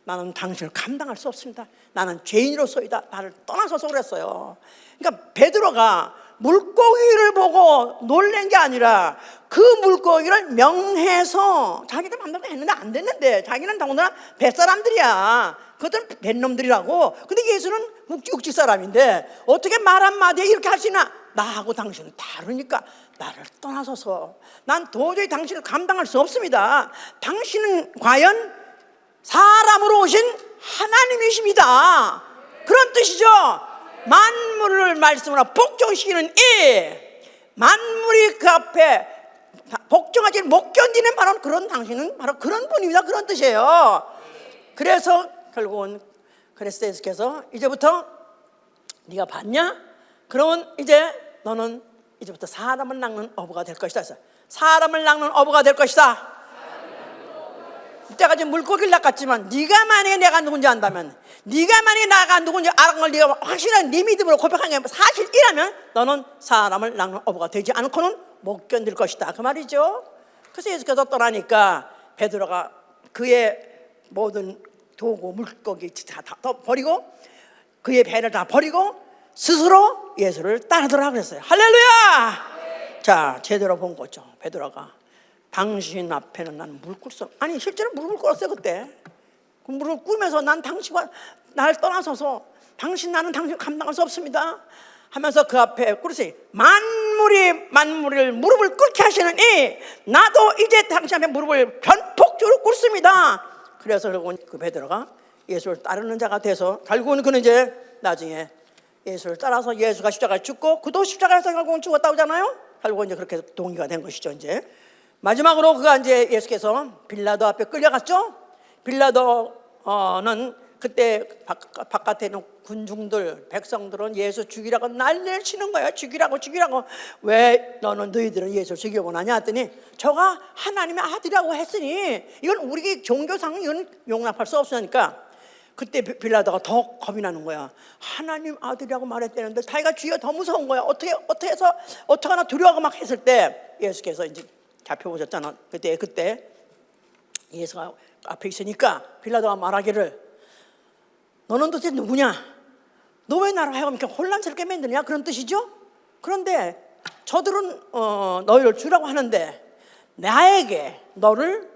나는 당신을 감당할 수 없습니다. 나는 죄인으로서이다. 나를 떠나소서 그랬어요. 그러니까 베드로가 물고기를 보고 놀란 게 아니라 그 물고기를 명해서 자기들 맘대로 했는데 안 됐는데, 자기는 더군다나 뱃사람들이야. 그것들은 뱃놈들이라고. 근데 예수는 육지 사람인데 어떻게 말 한마디에 이렇게 할 수 있나? 나하고 당신은 다르니까 나를 떠나소서. 난 도저히 당신을 감당할 수 없습니다. 당신은 과연 사람으로 오신 하나님이십니다. 그런 뜻이죠. 만물을 말씀으로 복종시키는 이 만물이 그 앞에 복종하지 못 견디는 바로 그런 당신은 바로 그런 분입니다. 그런 뜻이에요. 그래서 결국은 그리스도 예수께서 이제부터 네가 봤냐? 그러면 이제 너는 이제부터 사람을 낚는 어부가 될 것이다. 사람을 낚는 어부가 될 것이다. 이때까지 물고기를 낚았지만 네가 만약에 내가 누군지 안다면, 네가 만약에 나가 누군지 알은 걸 네가 확실한 네 믿음으로 고백한 게 사실이라면 너는 사람을 낚는 어부가 되지 않고는 못 견딜 것이다 그 말이죠. 그래서 예수께서 떠나니까 베드로가 그의 모든 도구 물고기 다 버리고 그의 배를 다 버리고 스스로 예수를 따르더라 그랬어요. 할렐루야. 자, 제대로 본 거죠. 베드로가 당신 앞에는 나는 무릎 꿇었어. 아니 실제로 무릎을 꿇었어요 그때. 그 무릎을 꿇으면서 난 당신과 나를 떠나서서 나는 당신 감당할 수 없습니다 하면서 그 앞에 꿇으세요. 만물 만물을 무릎을 꿇게 하시느니 나도 이제 당신 앞에 무릎을 변폭적으로 꿇습니다. 그래서 결국은 그 베드로가 예수를 따르는 자가 돼서 결국은 그는 이제 나중에 예수를 따라서 예수가 십자가에 죽고 그도 십자가에서 결국은 죽었다고 하잖아요. 결국은 이제 그렇게 동의가 된 것이죠. 이제 마지막으로 그가 이제 예수께서 빌라도 앞에 끌려갔죠. 빌라도는 그때 바깥에 있는 군중들, 백성들은 예수 죽이라고 난리를 치는 거예요. 죽이라고. 왜 너희들은 예수를 죽이고 나냐 했더니 저가 하나님의 아들이라고 했으니 이건 우리 종교상 이건 용납할 수 없으니까 그때 빌라도가 더 겁이 나는 거야. 하나님 아들이라고 말했다는데 자기가 죽이가 더 무서운 거야. 어떻게 하나 두려워하고 막 했을 때 예수께서 이제 잡혀보셨잖아. 그때 예수가 앞에 있으니까 빌라도가 말하기를 너는 도대체 누구냐? 너 왜 나를 하여금 이렇게 혼란스럽게 만드냐? 그런 뜻이죠. 그런데 저들은 너희를 주라고 하는데 나에게 너를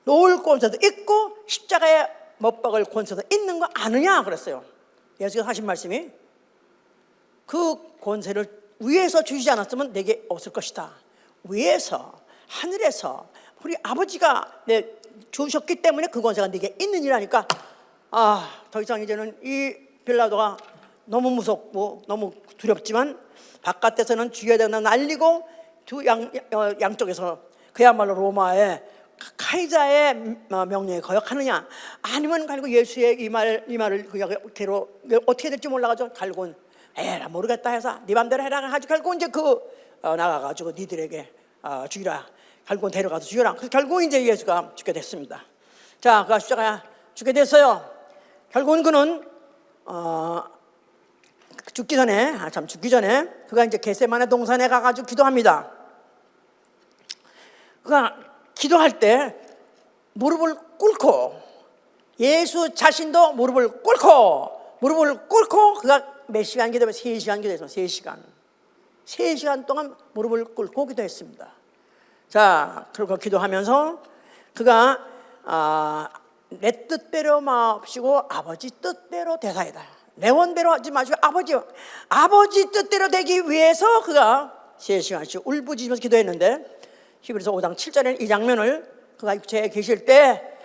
놓을 권세도 있고 십자가에 못 박을 권세도 있는 거 아느냐? 그랬어요. 예수가 하신 말씀이 그 권세를 위에서 주시지 않았으면 내게 없을 것이다. 위에서 하늘에서 우리 아버지가 내 주셨기 때문에 그 권세가 내게 있느니라니까 더 이상 이제는 이 빌라도가 너무 무섭고 너무 두렵지만 바깥에서는 죽여야 된다 난리고 양쪽에서 그야말로 로마의 카이자의 명령에 거역하느냐 아니면 결국 예수의 이 말을 그대로 어떻게 될지 몰라가지고 결국은 에라 모르겠다 해서 네 맘대로 해라 가지고 결국은 이제 나가가지고 니들에게 죽이라 결국은 데려가서 죽여라. 그래서 결국 이제 예수가 죽게 됐습니다. 자, 그가 십자가에 죽게 됐어요. 결국은 그는 죽기 전에 그가 이제 겟세마네 동산에 가가지고 기도합니다. 그가 기도할 때 무릎을 꿇고 예수 자신도 무릎을 꿇고 그가 몇 시간 기도했어요? 3시간 기도했어요. 3시간 동안 무릎을 꿇고 기도했습니다. 자, 그리고 기도하면서 그가 내 뜻대로 마옵시고 아버지 뜻대로 되사이다. 내 원대로 하지 마시고 아버지 뜻대로 되기 위해서 그가 3시간씩 울부짖으면서 기도했는데 히브리서 5장 7절에 이 장면을 그가 육체에 계실 때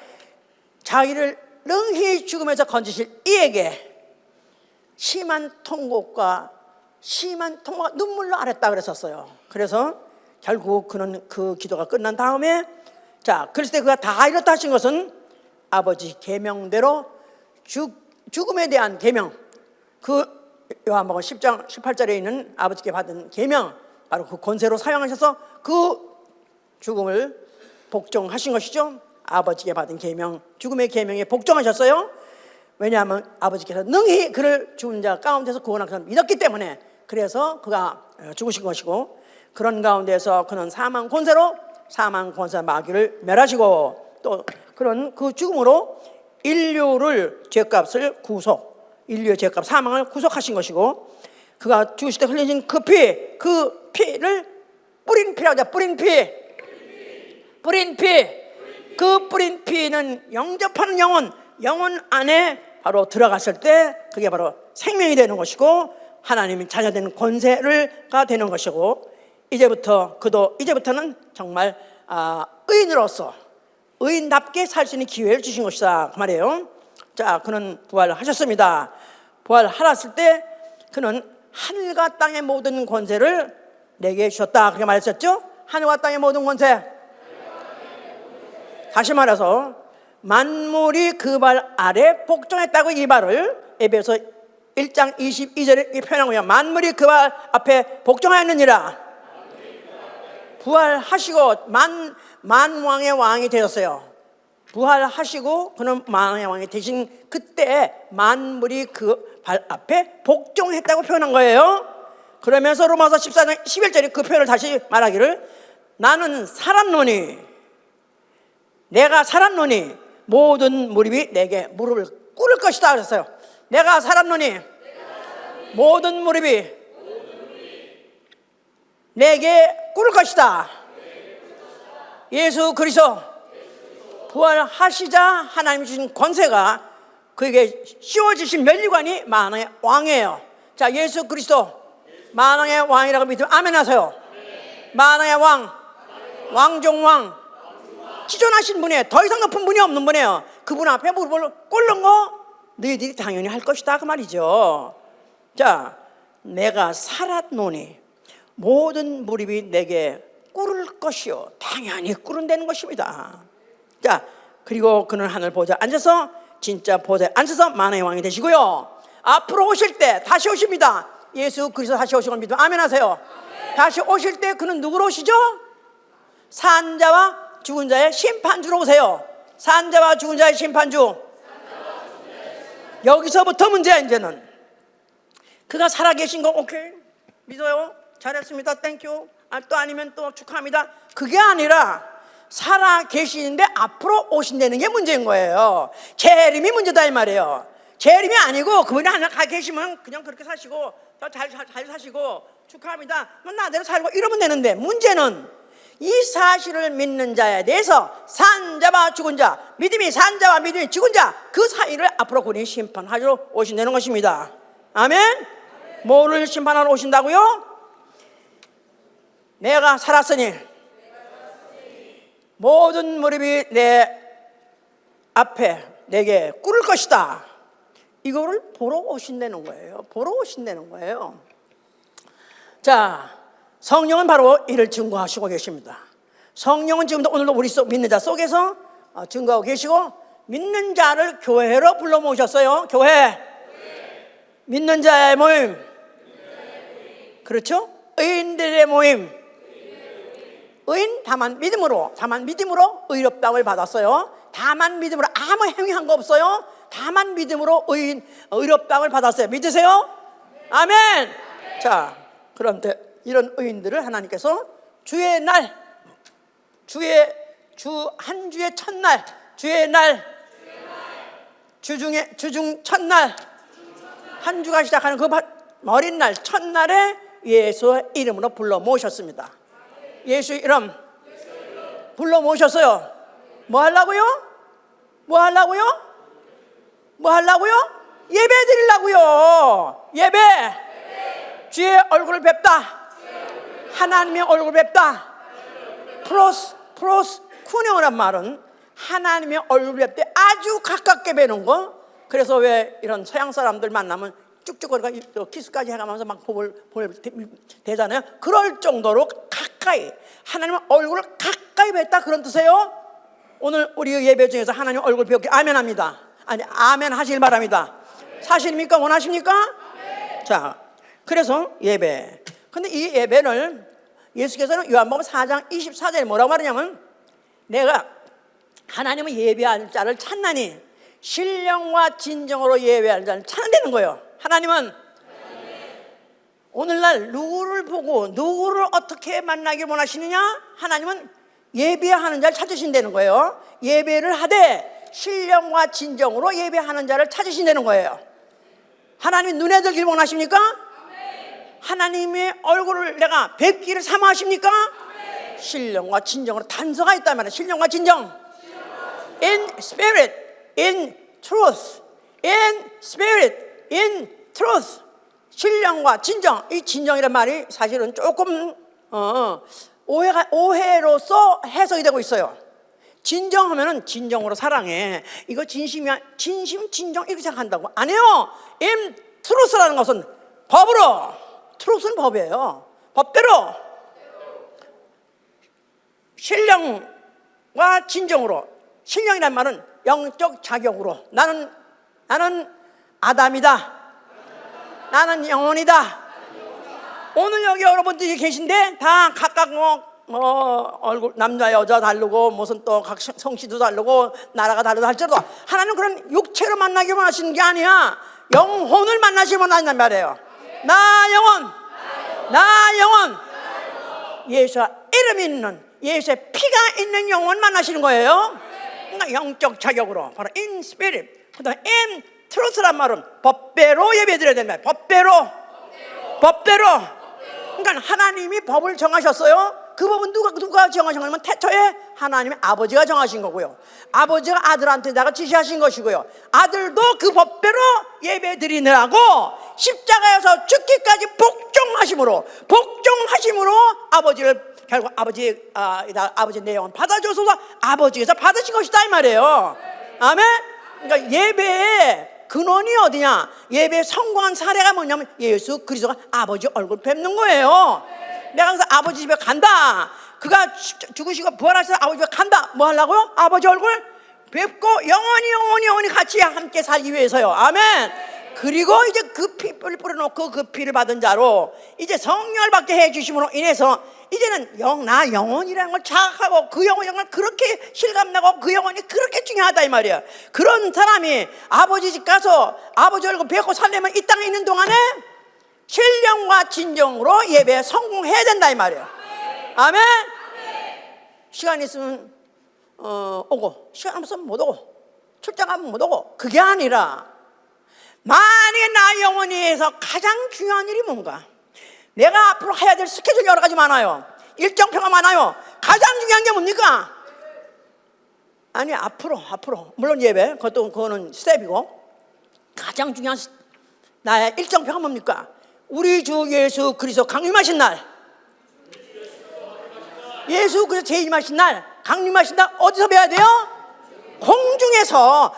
자기를 능히 죽음에서 건지실 이에게 심한 통곡과 눈물로 앓았다 그랬었어요. 그래서 결국 그는 그 기도가 끝난 다음에 그랬을 때 그가 다 이렇다 하신 것은 아버지 계명대로 죽음에 대한 계명, 그 요한복음 10장 18절에 있는 아버지께 받은 계명, 바로 그 권세로 사용하셔서 그 죽음을 복종하신 것이죠. 아버지께 받은 계명, 죽음의 계명에 복종하셨어요. 왜냐하면 아버지께서 능히 그를 죽은 자 가운데서 구원하시고 믿었기 때문에 그래서 그가 죽으신 것이고 그런 가운데서 그는 사망 권세 마귀를 멸하시고 또 그런 그 죽음으로 인류의 죄값 사망을 구속하신 것이고 그가 죽으실 때 흘리신 그 피를 뿌린 피라고 하죠. 뿌린 피. 그 뿌린 피는 영접하는 영혼 안에 바로 들어갔을 때 그게 바로 생명이 되는 것이고 하나님의 자녀되는 권세가 되는 것이고 이제부터는 정말 의인답게 살 수 있는 기회를 주신 것이다 그 말이에요. 자, 그는 부활을 하셨습니다. 부활하셨을 때 그는 하늘과 땅의 모든 권세를 내게 주셨다 그렇게 말했었죠. 하늘과 땅의 모든 권세. 다시 말해서 만물이 그 발 아래 복종했다고 이 말을 에베소 1장 22절에 표현하고요. 만물이 그 발 앞에 복종하였느니라. 부활하시고 만왕의 왕이 되었어요. 부활하시고 그는 만왕의 왕이 되신 그때 만물이 그 발 앞에 복종했다고 표현한 거예요. 그러면서 로마서 14장 11절에 그 표현을 다시 말하기를 나는 살았노니 내가 살았노니 모든 무릎이 내게 무릎을 꿇을 것이다 그랬어요. 내가 살았노니 모든 무릎이 내게 꿇을 것이다. 예수 그리스도 부활하시자 하나님이 주신 권세가 그에게 씌워주신 면류관이 만왕의 왕이에요. 자, 예수 그리스도 만왕의 왕이라고 믿으면 아멘 하세요. 만왕의 왕, 왕중왕, 지존하신 분이에요. 더 이상 높은 분이 없는 분이에요. 그분 앞에 무릎을 꿇는 거 너희들이 당연히 할 것이다 그 말이죠. 자, 내가 살았노니 모든 무릎이 내게 꿇을 것이요. 당연히 꿇은다는 것입니다. 자, 그리고 그는 하늘 보좌에 앉아서 진짜 보좌에 앉아서 만왕의 왕이 되시고요. 앞으로 오실 때 다시 오십니다. 예수 그리스도 다시 오시는 걸 믿으면 아멘 하세요. 다시 오실 때 그는 누구로 오시죠? 산자와 죽은 자의 심판주로 오세요. 산자와 죽은 자의 심판주. 여기서부터 문제야. 이제는 그가 살아계신 거 오케이 믿어요. 잘했습니다. 땡큐. 또 아니면 또 축하합니다. 그게 아니라 살아계시는데 앞으로 오신다는 게 문제인 거예요. 재림이 문제다 이 말이에요. 재림이 아니고 그분이 하나 가 계시면 그냥 그렇게 사시고 잘 사시고 축하합니다. 나대로 살고 이러면 되는데, 문제는 이 사실을 믿는 자에 대해서 산자와 죽은 자, 믿음이 산자와 믿음이 죽은 자, 그 사이를 앞으로 그분이 심판하러 오신다는 것입니다. 아멘. 뭐를 심판하러 오신다고요? 내가 살았으니 모든 무릎이 내 앞에 내게 꿇을 것이다. 이거를 보러 오신다는 거예요. 보러 오신다는 거예요. 자, 성령은 바로 이를 증거하시고 계십니다. 성령은 지금도 오늘도 우리 믿는 자 속에서 증거하고 계시고, 믿는 자를 교회로 불러 모으셨어요. 교회. 믿는 자의 모임. 그렇죠? 의인들의 모임. 의인 다만 믿음으로 의롭다움을 받았어요. 다만 믿음으로 아무 행위한 거 없어요. 다만 믿음으로 의롭다움을 받았어요. 믿으세요? 아멘. 자, 그런데 이런 의인들을 하나님께서 주의 날, 한 주의 첫날, 주의 날, 주중 첫날, 한 주가 시작하는 그 어린 날 첫날에 예수의 이름으로 불러 모으셨습니다. 예수 이름 불러 모으셨어요. 뭐 하려고요? 예배 드리려고요. 예배. 주의 얼굴을 뵙다. 하나님의 얼굴을 뵙다. 프로스쿠네오란 말은 하나님의 얼굴을 뵙되 아주 가깝게 뵈는 거. 그래서 왜 이런 서양 사람들 만나면 쭉쭉거리가 키스까지 해가면서 막 봄을 대잖아요. 그럴 정도로 가까이 하나님의 얼굴을 가까이 뵀다, 그런 뜻이에요. 오늘 우리 예배 중에서 하나님 얼굴 배우기 아멘 합니다. 아니, 아멘 하시길 바랍니다. 사실입니까? 원하십니까? 자, 그래서 예배. 근데 이 예배를 예수께서는 요한복음 4장 24절에 뭐라고 말하냐면, 내가 하나님은 예배할 자를 찾나니 신령과 진정으로 예배할 자를 찾는다는 거예요. 하나님은 오늘날 누구를 보고 누구를 어떻게 만나길 원하시느냐? 하나님은 예배하는 자를 찾으신다는 거예요. 예배를 하되 신령과 진정으로 예배하는 자를 찾으신다는 거예요. 하나님이 눈에 들길 원하십니까? 하나님의 얼굴을 내가 뵙기를 사모하십니까? 신령과 진정으로 단서가 있단 말이에요. 신령과 진정. In spirit, in truth. In spirit, in truth. 신령과 진정. 이 진정이란 말이 사실은 조금 오해로서 해석이 되고 있어요. 진정하면은 진정으로 사랑해, 이거 진심이야, 진심 진정 이렇게 생각한다고. 아니요. in truth라는 것은 법으로. truth는 법이에요. 법대로. 신령과 진정으로. 신령이란 말은 영적 자격으로. 나는 아담이다. 나는 영혼이다. 오늘 여기 여러분들이 계신데 다 각각 얼굴 남자 여자 다르고 무슨 또 각 성씨도 다르고 나라가 다르다 할지라도 하나님 그런 육체로 만나기만 하시는 게 아니야. 영혼을 만나시면 한단 말이에요. 나 영혼 예수의 이름이 있는, 예수의 피가 있는 영혼 만나시는 거예요. 그러니까 영적 자격으로 바로 in spirit, 그다음에 in truth란 말은 법대로 예배드려야 된다. 법대로. 그러니까 하나님이 법을 정하셨어요. 그 법은 누가 정하신 거냐면 태초에 하나님의 아버지가 정하신 거고요. 아버지가 아들한테 다가 지시하신 것이고요. 아들도 그 법대로 예배 드리느라고 십자가에서 죽기까지 복종하심으로 아버지를 결국 아버지 내용은 받아줘서 아버지에서 받으신 것이다 이 말이에요. 아멘. 그러니까 예배의 근원이 어디냐? 예배의 성공한 사례가 뭐냐면 예수 그리스도가 아버지 얼굴 뵙는 거예요. 내가 그래서 아버지 집에 간다. 그가 죽으시고 부활하셔서 아버지 집에 간다. 뭐 하려고요? 아버지 얼굴 뵙고 영원히 같이 함께 살기 위해서요. 아멘. 그리고 이제 그 피를 뿌려놓고 그 피를 받은 자로 이제 성령을 받게 해주심으로 인해서 이제는 나 영혼이라는 걸 자각하고 그 영혼을 그렇게 실감나고 그 영혼이 그렇게 중요하다 이 말이야. 그런 사람이 아버지 집 가서 아버지 얼굴 뵙고 살려면 이 땅에 있는 동안에 신령과 진정으로 예배에 성공해야 된다 이 말이야. 아멘. 시간 있으면 오고 시간 없으면 못 오고 출장 가면 못 오고 그게 아니라 만약에 나 영혼에서 가장 중요한 일이 뭔가, 내가 앞으로 해야 될 스케줄이 여러 가지 많아요. 일정표가 많아요. 가장 중요한 게 뭡니까? 아니 앞으로 물론 예배 그거는 스텝이고 가장 중요한 나의 일정표가 뭡니까? 우리 주 예수 그리스도 강림하신 날, 예수 그리스도 재림하신 날, 강림하신 날 어디서 뵈야 돼요? 공중에서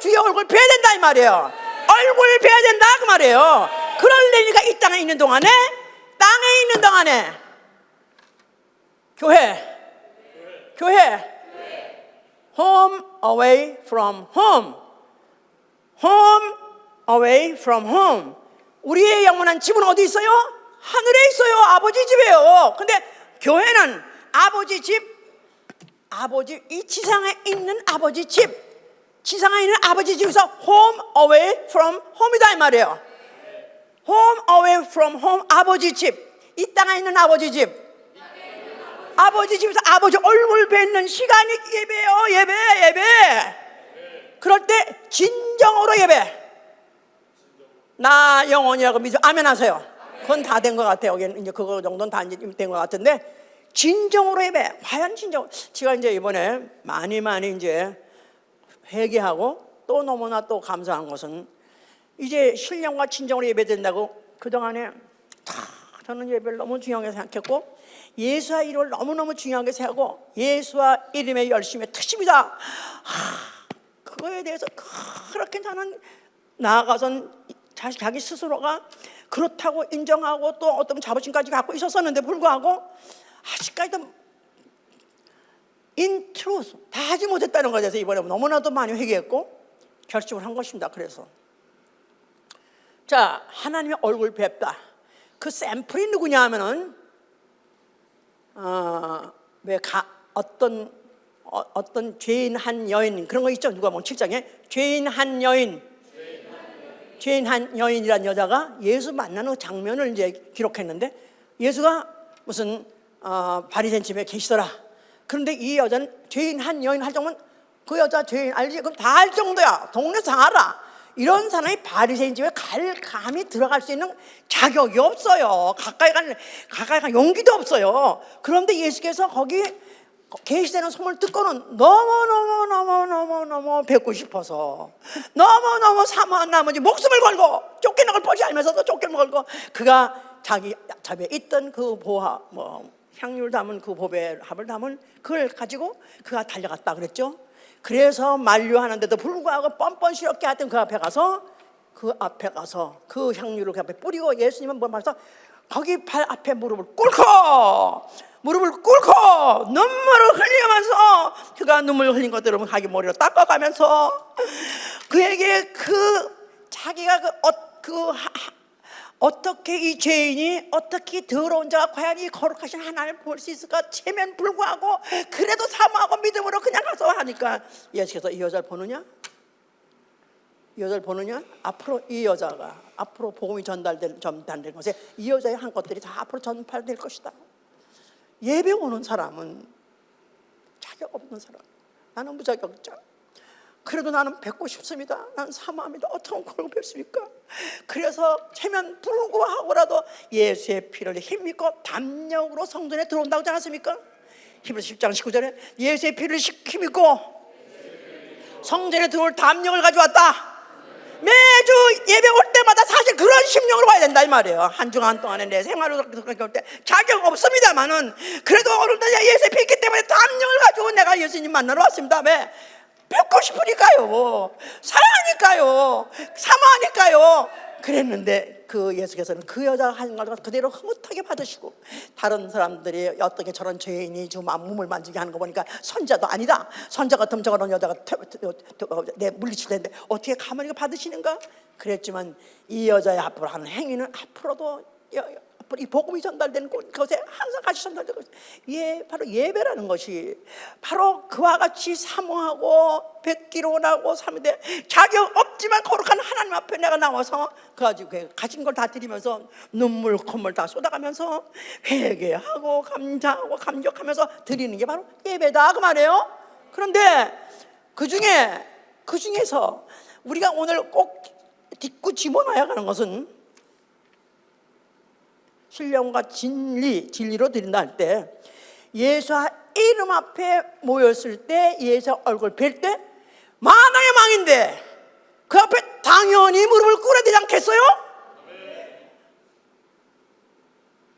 주의 얼굴 뵈야 된다 이 말이에요. 얼굴 뵈야 된다 그 말이에요. 그러려니까 이 땅에 있는 동안에 교회 home away from home. 우리의 영원한 집은 어디 있어요? 하늘에 있어요. 아버지 집이에요. 근데 교회는 아버지 이 지상에 있는 아버지 집에서 home away from home이다 이 말이에요. home away from home, 아버지 집, 이 땅에 있는 아버지 집, 아버지 집에서 아버지 얼굴 뵙는 시간이 예배예요. 예배. 그럴 때 진정으로 예배. 나 영혼이라고 믿어 아멘 하세요. 그건 다 된 것 같아요. 여기는 이제 그거 정도는 다 된 것 같은데 진정으로 예배. 과연 진정. 제가 이제 이번에 많이 이제 회개하고 또 너무나 또 감사한 것은 이제 신령과 진정으로 예배된다고 그동안에 저는 예배를 너무 중요하게 생각했고 예수와 이름을 너무너무 중요하게 생각하고 예수와 이름의 열심의 특심이다. 그거에 대해서 그렇게 나는 나아가선 자기 스스로가 그렇다고 인정하고 또 어떤 자부심까지 갖고 있었었는데 불구하고 아직까지도 in truth 다 하지 못했다는 것에 대해서 이번에 너무나도 많이 회개했고 결심을 한 것입니다. 그래서 자, 하나님의 얼굴 뵙다. 그 샘플이 누구냐 하면은 어떤 죄인 한 여인 그런 거 있죠. 누가복음 7장에 죄인 한 여인이라는 여자가 예수 만나는 장면을 이제 기록했는데 예수가 무슨 바리새인 집에 계시더라. 그런데 이 여자는 죄인 한 여인 할 정도면 그 여자 죄인 알지? 그럼 다 알 정도야. 동네에서 다 알아. 이런 사람이 바리새인 집에 감히 들어갈 수 있는 자격이 없어요. 가까이 갈 용기도 없어요. 그런데 예수께서 거기 계시되는 소문을 듣고는 너무 뵙고 싶어서 너무 사모한 나머지 목숨을 걸고 쫓기는 걸 보지 알면서도 쫓기는 걸 걸고 그가 자기 잡에 있던 그 향유를 담은 그 보배합을 담은 그걸 가지고 그가 달려갔다 그랬죠. 그래서 만류하는데도 불구하고 뻔뻔스럽게 하여튼 그 앞에 가서 그 향유를 그 앞에 뿌리고 예수님은 뭐 말해서 거기 발 앞에 무릎을 꿇고 눈물을 흘리면서 그가 눈물 흘린 것들을 자기 머리로 닦아가면서 그에게 자기가 어떻게 이 죄인이 어떻게 더러운 자가 과연 이 거룩하신 하나님을 볼 수 있을까 체면 불구하고 그래도 사모하고 믿음으로 그냥 가서 하니까 예수께서 이 여자를 보느냐? 앞으로 이 여자가 앞으로 복음이 전달될 것에 이 여자의 한 것들이 다 앞으로 전달될 것이다. 예배 오는 사람은 자격 없는 사람. 나는 무자격자. 그래도 나는 뵙고 싶습니다. 나는 사모합니다. 어떻게 그걸 뵙습니까? 그래서 체면 불구하고라도 예수의 피를 힘입고 담력으로 성전에 들어온다고 하지 않았습니까? 히브리서 10장 19절에 예수의 피를 힘입고 성전에 들어올 담력을 가져왔다. 매주 예배 올 때마다 사실 그런 심령으로 와야 된다 이 말이에요. 한 주간 동안에 내 생활을 그렇게 올 때 자격 없습니다만은 그래도 오늘도 예수의 피 있기 때문에 담력을 가지고 내가 예수님 만나러 왔습니다. 왜? 뵙고 싶으니까요. 사랑하니까요. 사모하니까요. 그랬는데 그 예수께서는 그 여자가 하는 걸 그대로 흐뭇하게 받으시고, 다른 사람들이 어떻게 저런 죄인이 지금 몸을 만지게 하는 거 보니까 선자도 아니다. 선자 같으면 저런 여자가 내 물리칠 텐데 어떻게 가만히 받으시는가? 그랬지만 이 여자의 앞으로 하는 행위는 앞으로도 이 복음이 전달되는 곳에 항상 같이 전달되고, 바로 예배라는 것이 바로 그와 같이 사모하고 뵙기로 원하고 사는데 자격 없지만 거룩한 하나님 앞에 내가 나와서 그 가지고 가진 걸 다 드리면서 눈물 콧물 다 쏟아가면서 회개하고 감사하고 감격하면서 드리는 게 바로 예배다 그 말이에요. 그런데 그 중에서 우리가 오늘 꼭 딛고 집어넣어야 하는 것은 신령과 진리로 드린다 할 때, 예수와 이름 앞에 모였을 때 예수 얼굴 뵐 때 만왕의 왕인데 그 앞에 당연히 무릎을 꿇어야 되지 않겠어요?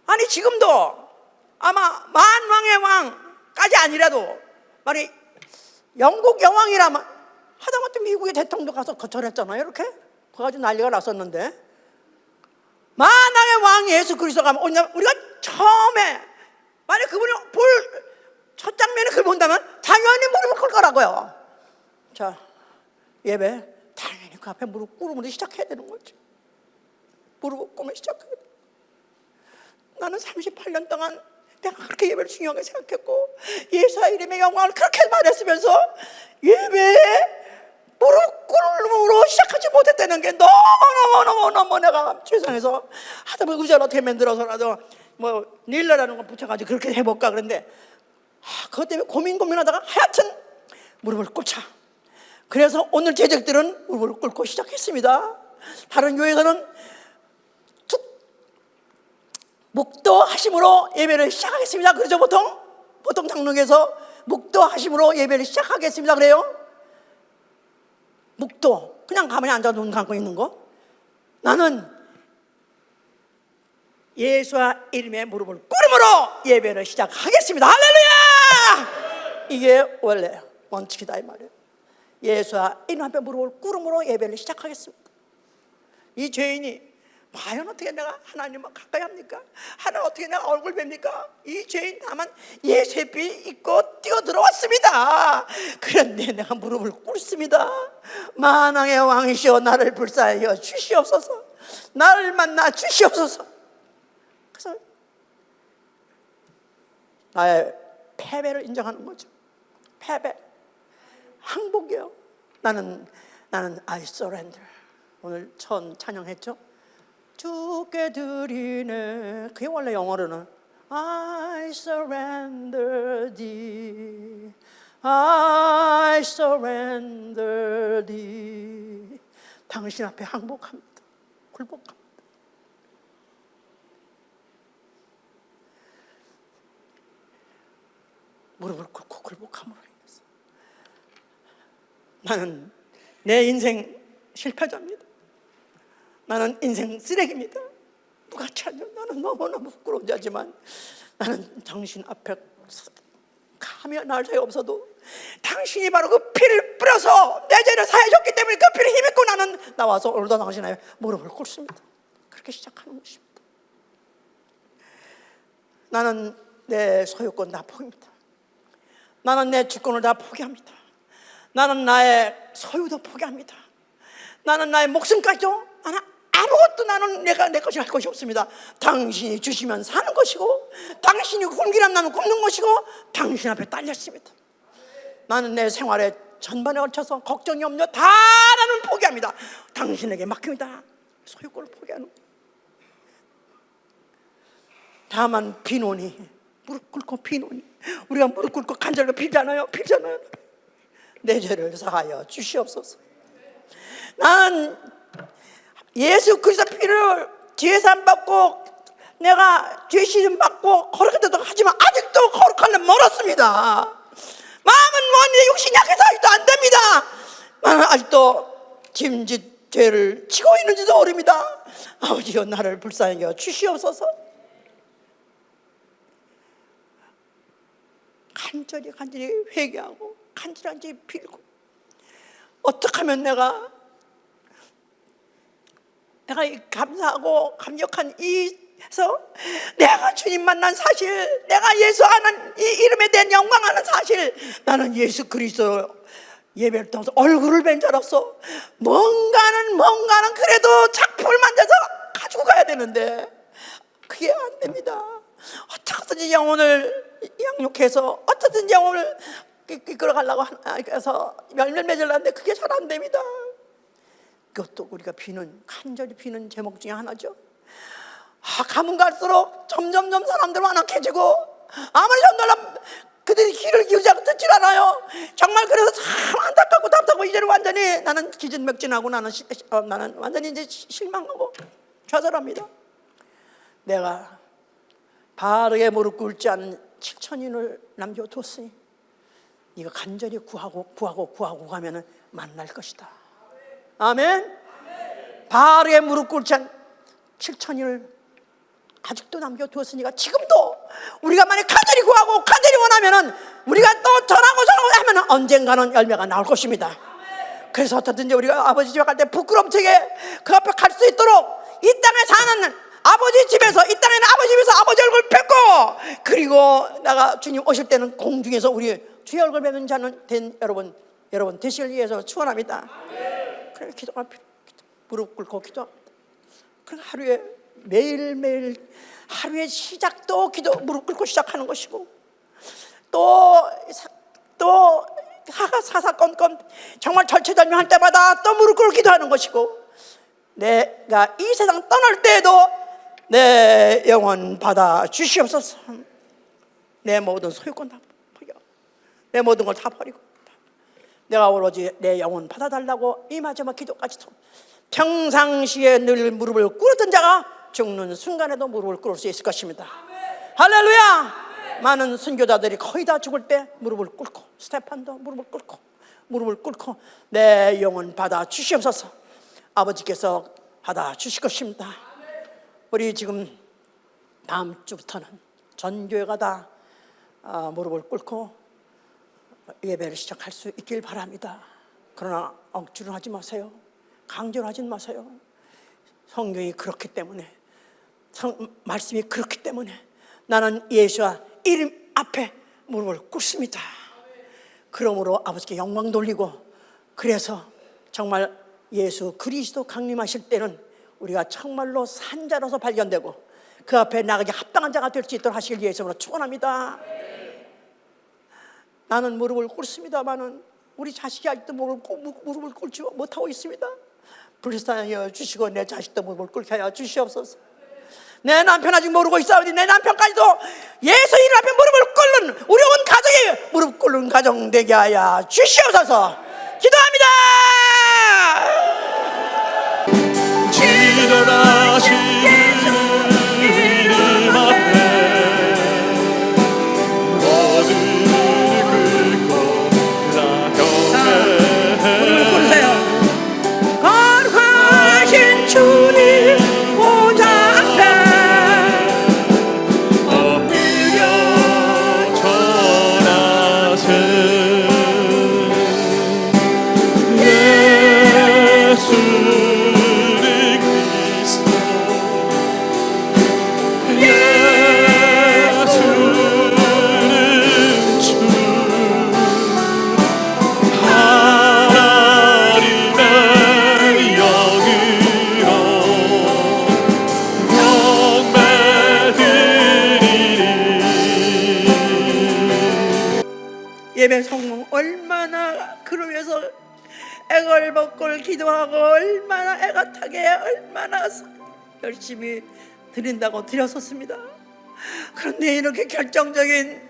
아니 지금도 아마 만왕의 왕까지 아니라도 말이 영국 여왕이라면 하다못해 미국의 대통령도 가서 거절했잖아요. 이렇게 그래가지고 난리가 났었는데, 만왕의 왕 예수 그리스도가 우리가 처음에 만약 그분이 첫 장면에 그걸 본다면 당연히 무릎을 꿇을 거라고요. 자, 예배 당연히 그 앞에 무릎 꿇으면 시작해야 되는 거죠. 무릎을 꿇으면 시작해야 돼. 나는 38년 동안 내가 그렇게 예배를 중요하게 생각했고 예수의 이름의 영광을 그렇게 말했으면서 예배에 무릎 꿇음으로 시작하지 못했다는 게 너무 내가 죄송해서 하다보면 의자를 어떻게 만들어서라도 뭐 닐러라는 거 붙여가지고 그렇게 해볼까 그런데 그것 때문에 고민하다가 하여튼 무릎을 꿇자. 그래서 오늘 제적들은 무릎을 꿇고 시작했습니다. 다른 교회에서는 묵도하심으로 예배를 시작하겠습니다. 그렇죠? 보통 장로교에서 묵도하심으로 예배를 시작하겠습니다. 그래요? 묵도, 그냥 가만히 앉아 눈 감고 있는 거. 나는 예수와 이름의 무릎을 꿇음으로 예배를 시작하겠습니다. 할렐루야! 이게 원래 원칙이다 이 말이에요. 예수와 이름 앞에 무릎을 꿇음으로 예배를 시작하겠습니다. 이 죄인이 과연 어떻게 내가 하나님을 가까이 합니까? 하나님 어떻게 내가 얼굴 뵙니까? 이 죄인 다만 예수의 피 입고 뛰어 들어왔습니다. 그런데 내가 무릎을 꿇습니다. 만왕의 왕이시여 나를 불쌍하여 주시옵소서. 나를 만나 주시옵소서. 그래서 나의 패배를 인정하는 거죠. 패배, 항복이요. 나는 I surrender. 오늘 처음 찬양했죠. 주께 드리네. 그게 원래 영어로는 I surrender thee, I surrender thee. 당신 앞에 항복합니다. 굴복합니다. 무릎을 꿇고 굴복함으로 인해서 나는 내 인생 실패자입니다. 나는 인생 쓰레기입니다. 누가 찾냐? 나는 너무너무 부끄러운 자지만 나는 당신 앞에 가면 날 사이 없어도 당신이 바로 그 피를 뿌려서 내 죄를 사해줬기 때문에 그 피를 힘입고 나는 나와서 오늘도 당신 앞에 무릎을 꿇습니다. 그렇게 시작하는 것입니다. 나는 내 소유권 다 포기합니다. 나는 내 주권을 다 포기합니다. 나는 나의 소유도 포기합니다. 나는 나의 목숨까지도 아무것도 나는 내가 내 것이 할 것이 없습니다. 당신이 주시면 사는 것이고 당신이 굶기라면 나는 굶는 것이고 당신 앞에 딸렸습니다. 나는 내 생활의 전반에 걸쳐서 걱정이 없냐 다 나는 포기합니다. 당신에게 맡깁니다. 소유권을 포기하는 거예요. 다만 비노니 무릎 꿇고 비노니 우리가 무릎 꿇고 간절하게 빌잖아요. 내 죄를 사하여 주시옵소서. 나는 예수 그리스도 피를 제사 받고 내가 죄 씻음 받고 거룩하다고 하지만 아직도 거룩하려면 멀었습니다. 마음은 원래 육신이 약해서 아직도 안 됩니다. 나는 아직도 짐짓 죄를 지고 있는지도 모릅니다. 아버지여, 나를 불쌍히 여겨 주시옵소서. 간절히 회개하고 간절히 빌고, 어떻게 하면 내가 이 감사하고 감격한 이에서 내가 주님 만난 사실, 내가 예수 아는 이 이름에 대한 영광하는 사실, 나는 예수 그리스도 예배를 통해서 얼굴을 뵌 줄 알았어. 뭔가는 그래도 작품을 만져서 가지고 가야 되는데 그게 안 됩니다. 어떻게든지 영혼을 양육해서 어떻게든지 영혼을 이끌어가려고 해서 열매 맺으려는데 그게 잘 안 됩니다. 그것도 우리가 간절히 비는 제목 중에 하나죠. 가면 갈수록 점점 사람들 완악해지고, 아무리 전달하면 그들이 귀를 기울이지 않고 듣질 않아요. 정말 그래서 참 안타깝고 답답하고, 이제는 완전히 나는 기진맥진하고 나는 완전히 이제 실망하고 좌절합니다. 내가 바르게 무릎 꿇지 않은 7천인을 남겨두었으니 네가 간절히 구하고 가면은 만날 것이다. 아멘. 바르게 무릎 꿇지 않은 7천인을 아직도 남겨두었으니까 지금도 우리가 만약 간절히 구하고 간절히 원하면은 우리가 또 전하고 하면은 언젠가는 열매가 나올 것입니다. 그래서 어떻든지 우리가 아버지 집에 갈 때 부끄럼지게 그 앞에 갈 수 있도록 이 땅에 사는 아버지 집에서, 이 땅에는 아버지 집에서 아버지 얼굴 뵙고, 그리고 내가 주님 오실 때는 공중에서 우리 주의 얼굴 뵙는 자는 된 여러분 되시길 위해서 축원합니다. 그래, 무릎 꿇고 기도합니다. 그래, 하루에 매일매일 하루의 시작도 무릎 꿇고 시작하는 것이고, 또 사사건건 정말 절체절명할 때마다 또 무릎 꿇고 기도하는 것이고, 내가 이 세상 떠날 때에도 내 영혼 받아 주시옵소서. 내 모든 소유권 다 버려, 내 모든 걸 다 버리고 내가 오로지 내 영혼 받아달라고 이 마지막 기도까지도, 평상시에 늘 무릎을 꿇었던 자가 죽는 순간에도 무릎을 꿇을 수 있을 것입니다. 할렐루야. 많은 선교자들이 거의 다 죽을 때 무릎을 꿇고, 스테판도 무릎을 꿇고 내 영혼 받아 주시옵소서. 아버지께서 받아 주실 것입니다. 우리 지금 다음 주부터는 전 교회가 다 무릎을 꿇고 예배를 시작할 수 있길 바랍니다. 그러나 억지로 하지 마세요. 강제로 하지 마세요. 성경이 그렇기 때문에, 말씀이 그렇기 때문에 나는 예수와 이름 앞에 무릎을 꿇습니다. 그러므로 아버지께 영광 돌리고, 그래서 정말 예수 그리스도 강림하실 때는 우리가 정말로 산자로서 발견되고 그 앞에 나가기 합당한 자가 될 수 있도록 하시길 위해서 축원합니다. 나는 무릎을 꿇습니다마는 우리 자식이 아직도 무릎을 꿇지 못하고 있습니다. 불쌍히 여겨 주시고 내 자식도 무릎을 꿇게 하여 주시옵소서. 내 남편 아직 모르고 있사오니 내 남편까지도 예수 이름 앞에 무릎을 꿇는 우리 온 가정이 무릎 꿇는 가정 되게 하여 주시옵소서. 기도합니다. 지존하신 이름 앞에 모든 긁고 나경배. 무릎을 꿇으세요. 거룩하신 주님 보좌 앞에 엎드려 전하세. 예배 성공 얼마나 그러면서 애걸복걸 기도하고 얼마나 애가타게 얼마나 열심히 드린다고 드렸었습니다. 그런데 이렇게 결정적인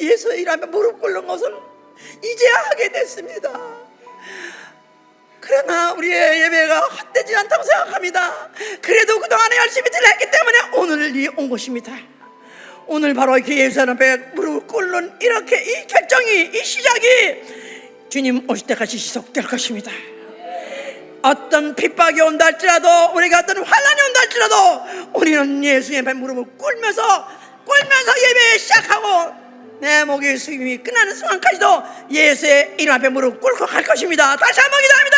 예수 이름에 무릎 꿇는 것은 이제야 하게 됐습니다. 그러나 우리의 예배가 헛되지 않다고 생각합니다. 그래도 그동안에 열심히 드렸기 때문에 오늘이 온 것입니다. 오늘 바로 이렇게 예수 앞에 무릎을 꿇는 이렇게 이 결정이, 이 시작이 주님 오실 때까지 지속될 것입니다. 어떤 핍박이 온다 할지라도, 우리가 어떤 환난이 온다 할지라도 우리는 예수의 앞에 무릎을 꿇으면서 예배 시작하고 내 목의 수임이 끝나는 순간까지도 예수의 이름 앞에 무릎 꿇고 갈 것입니다. 다시 한번 기도합니다.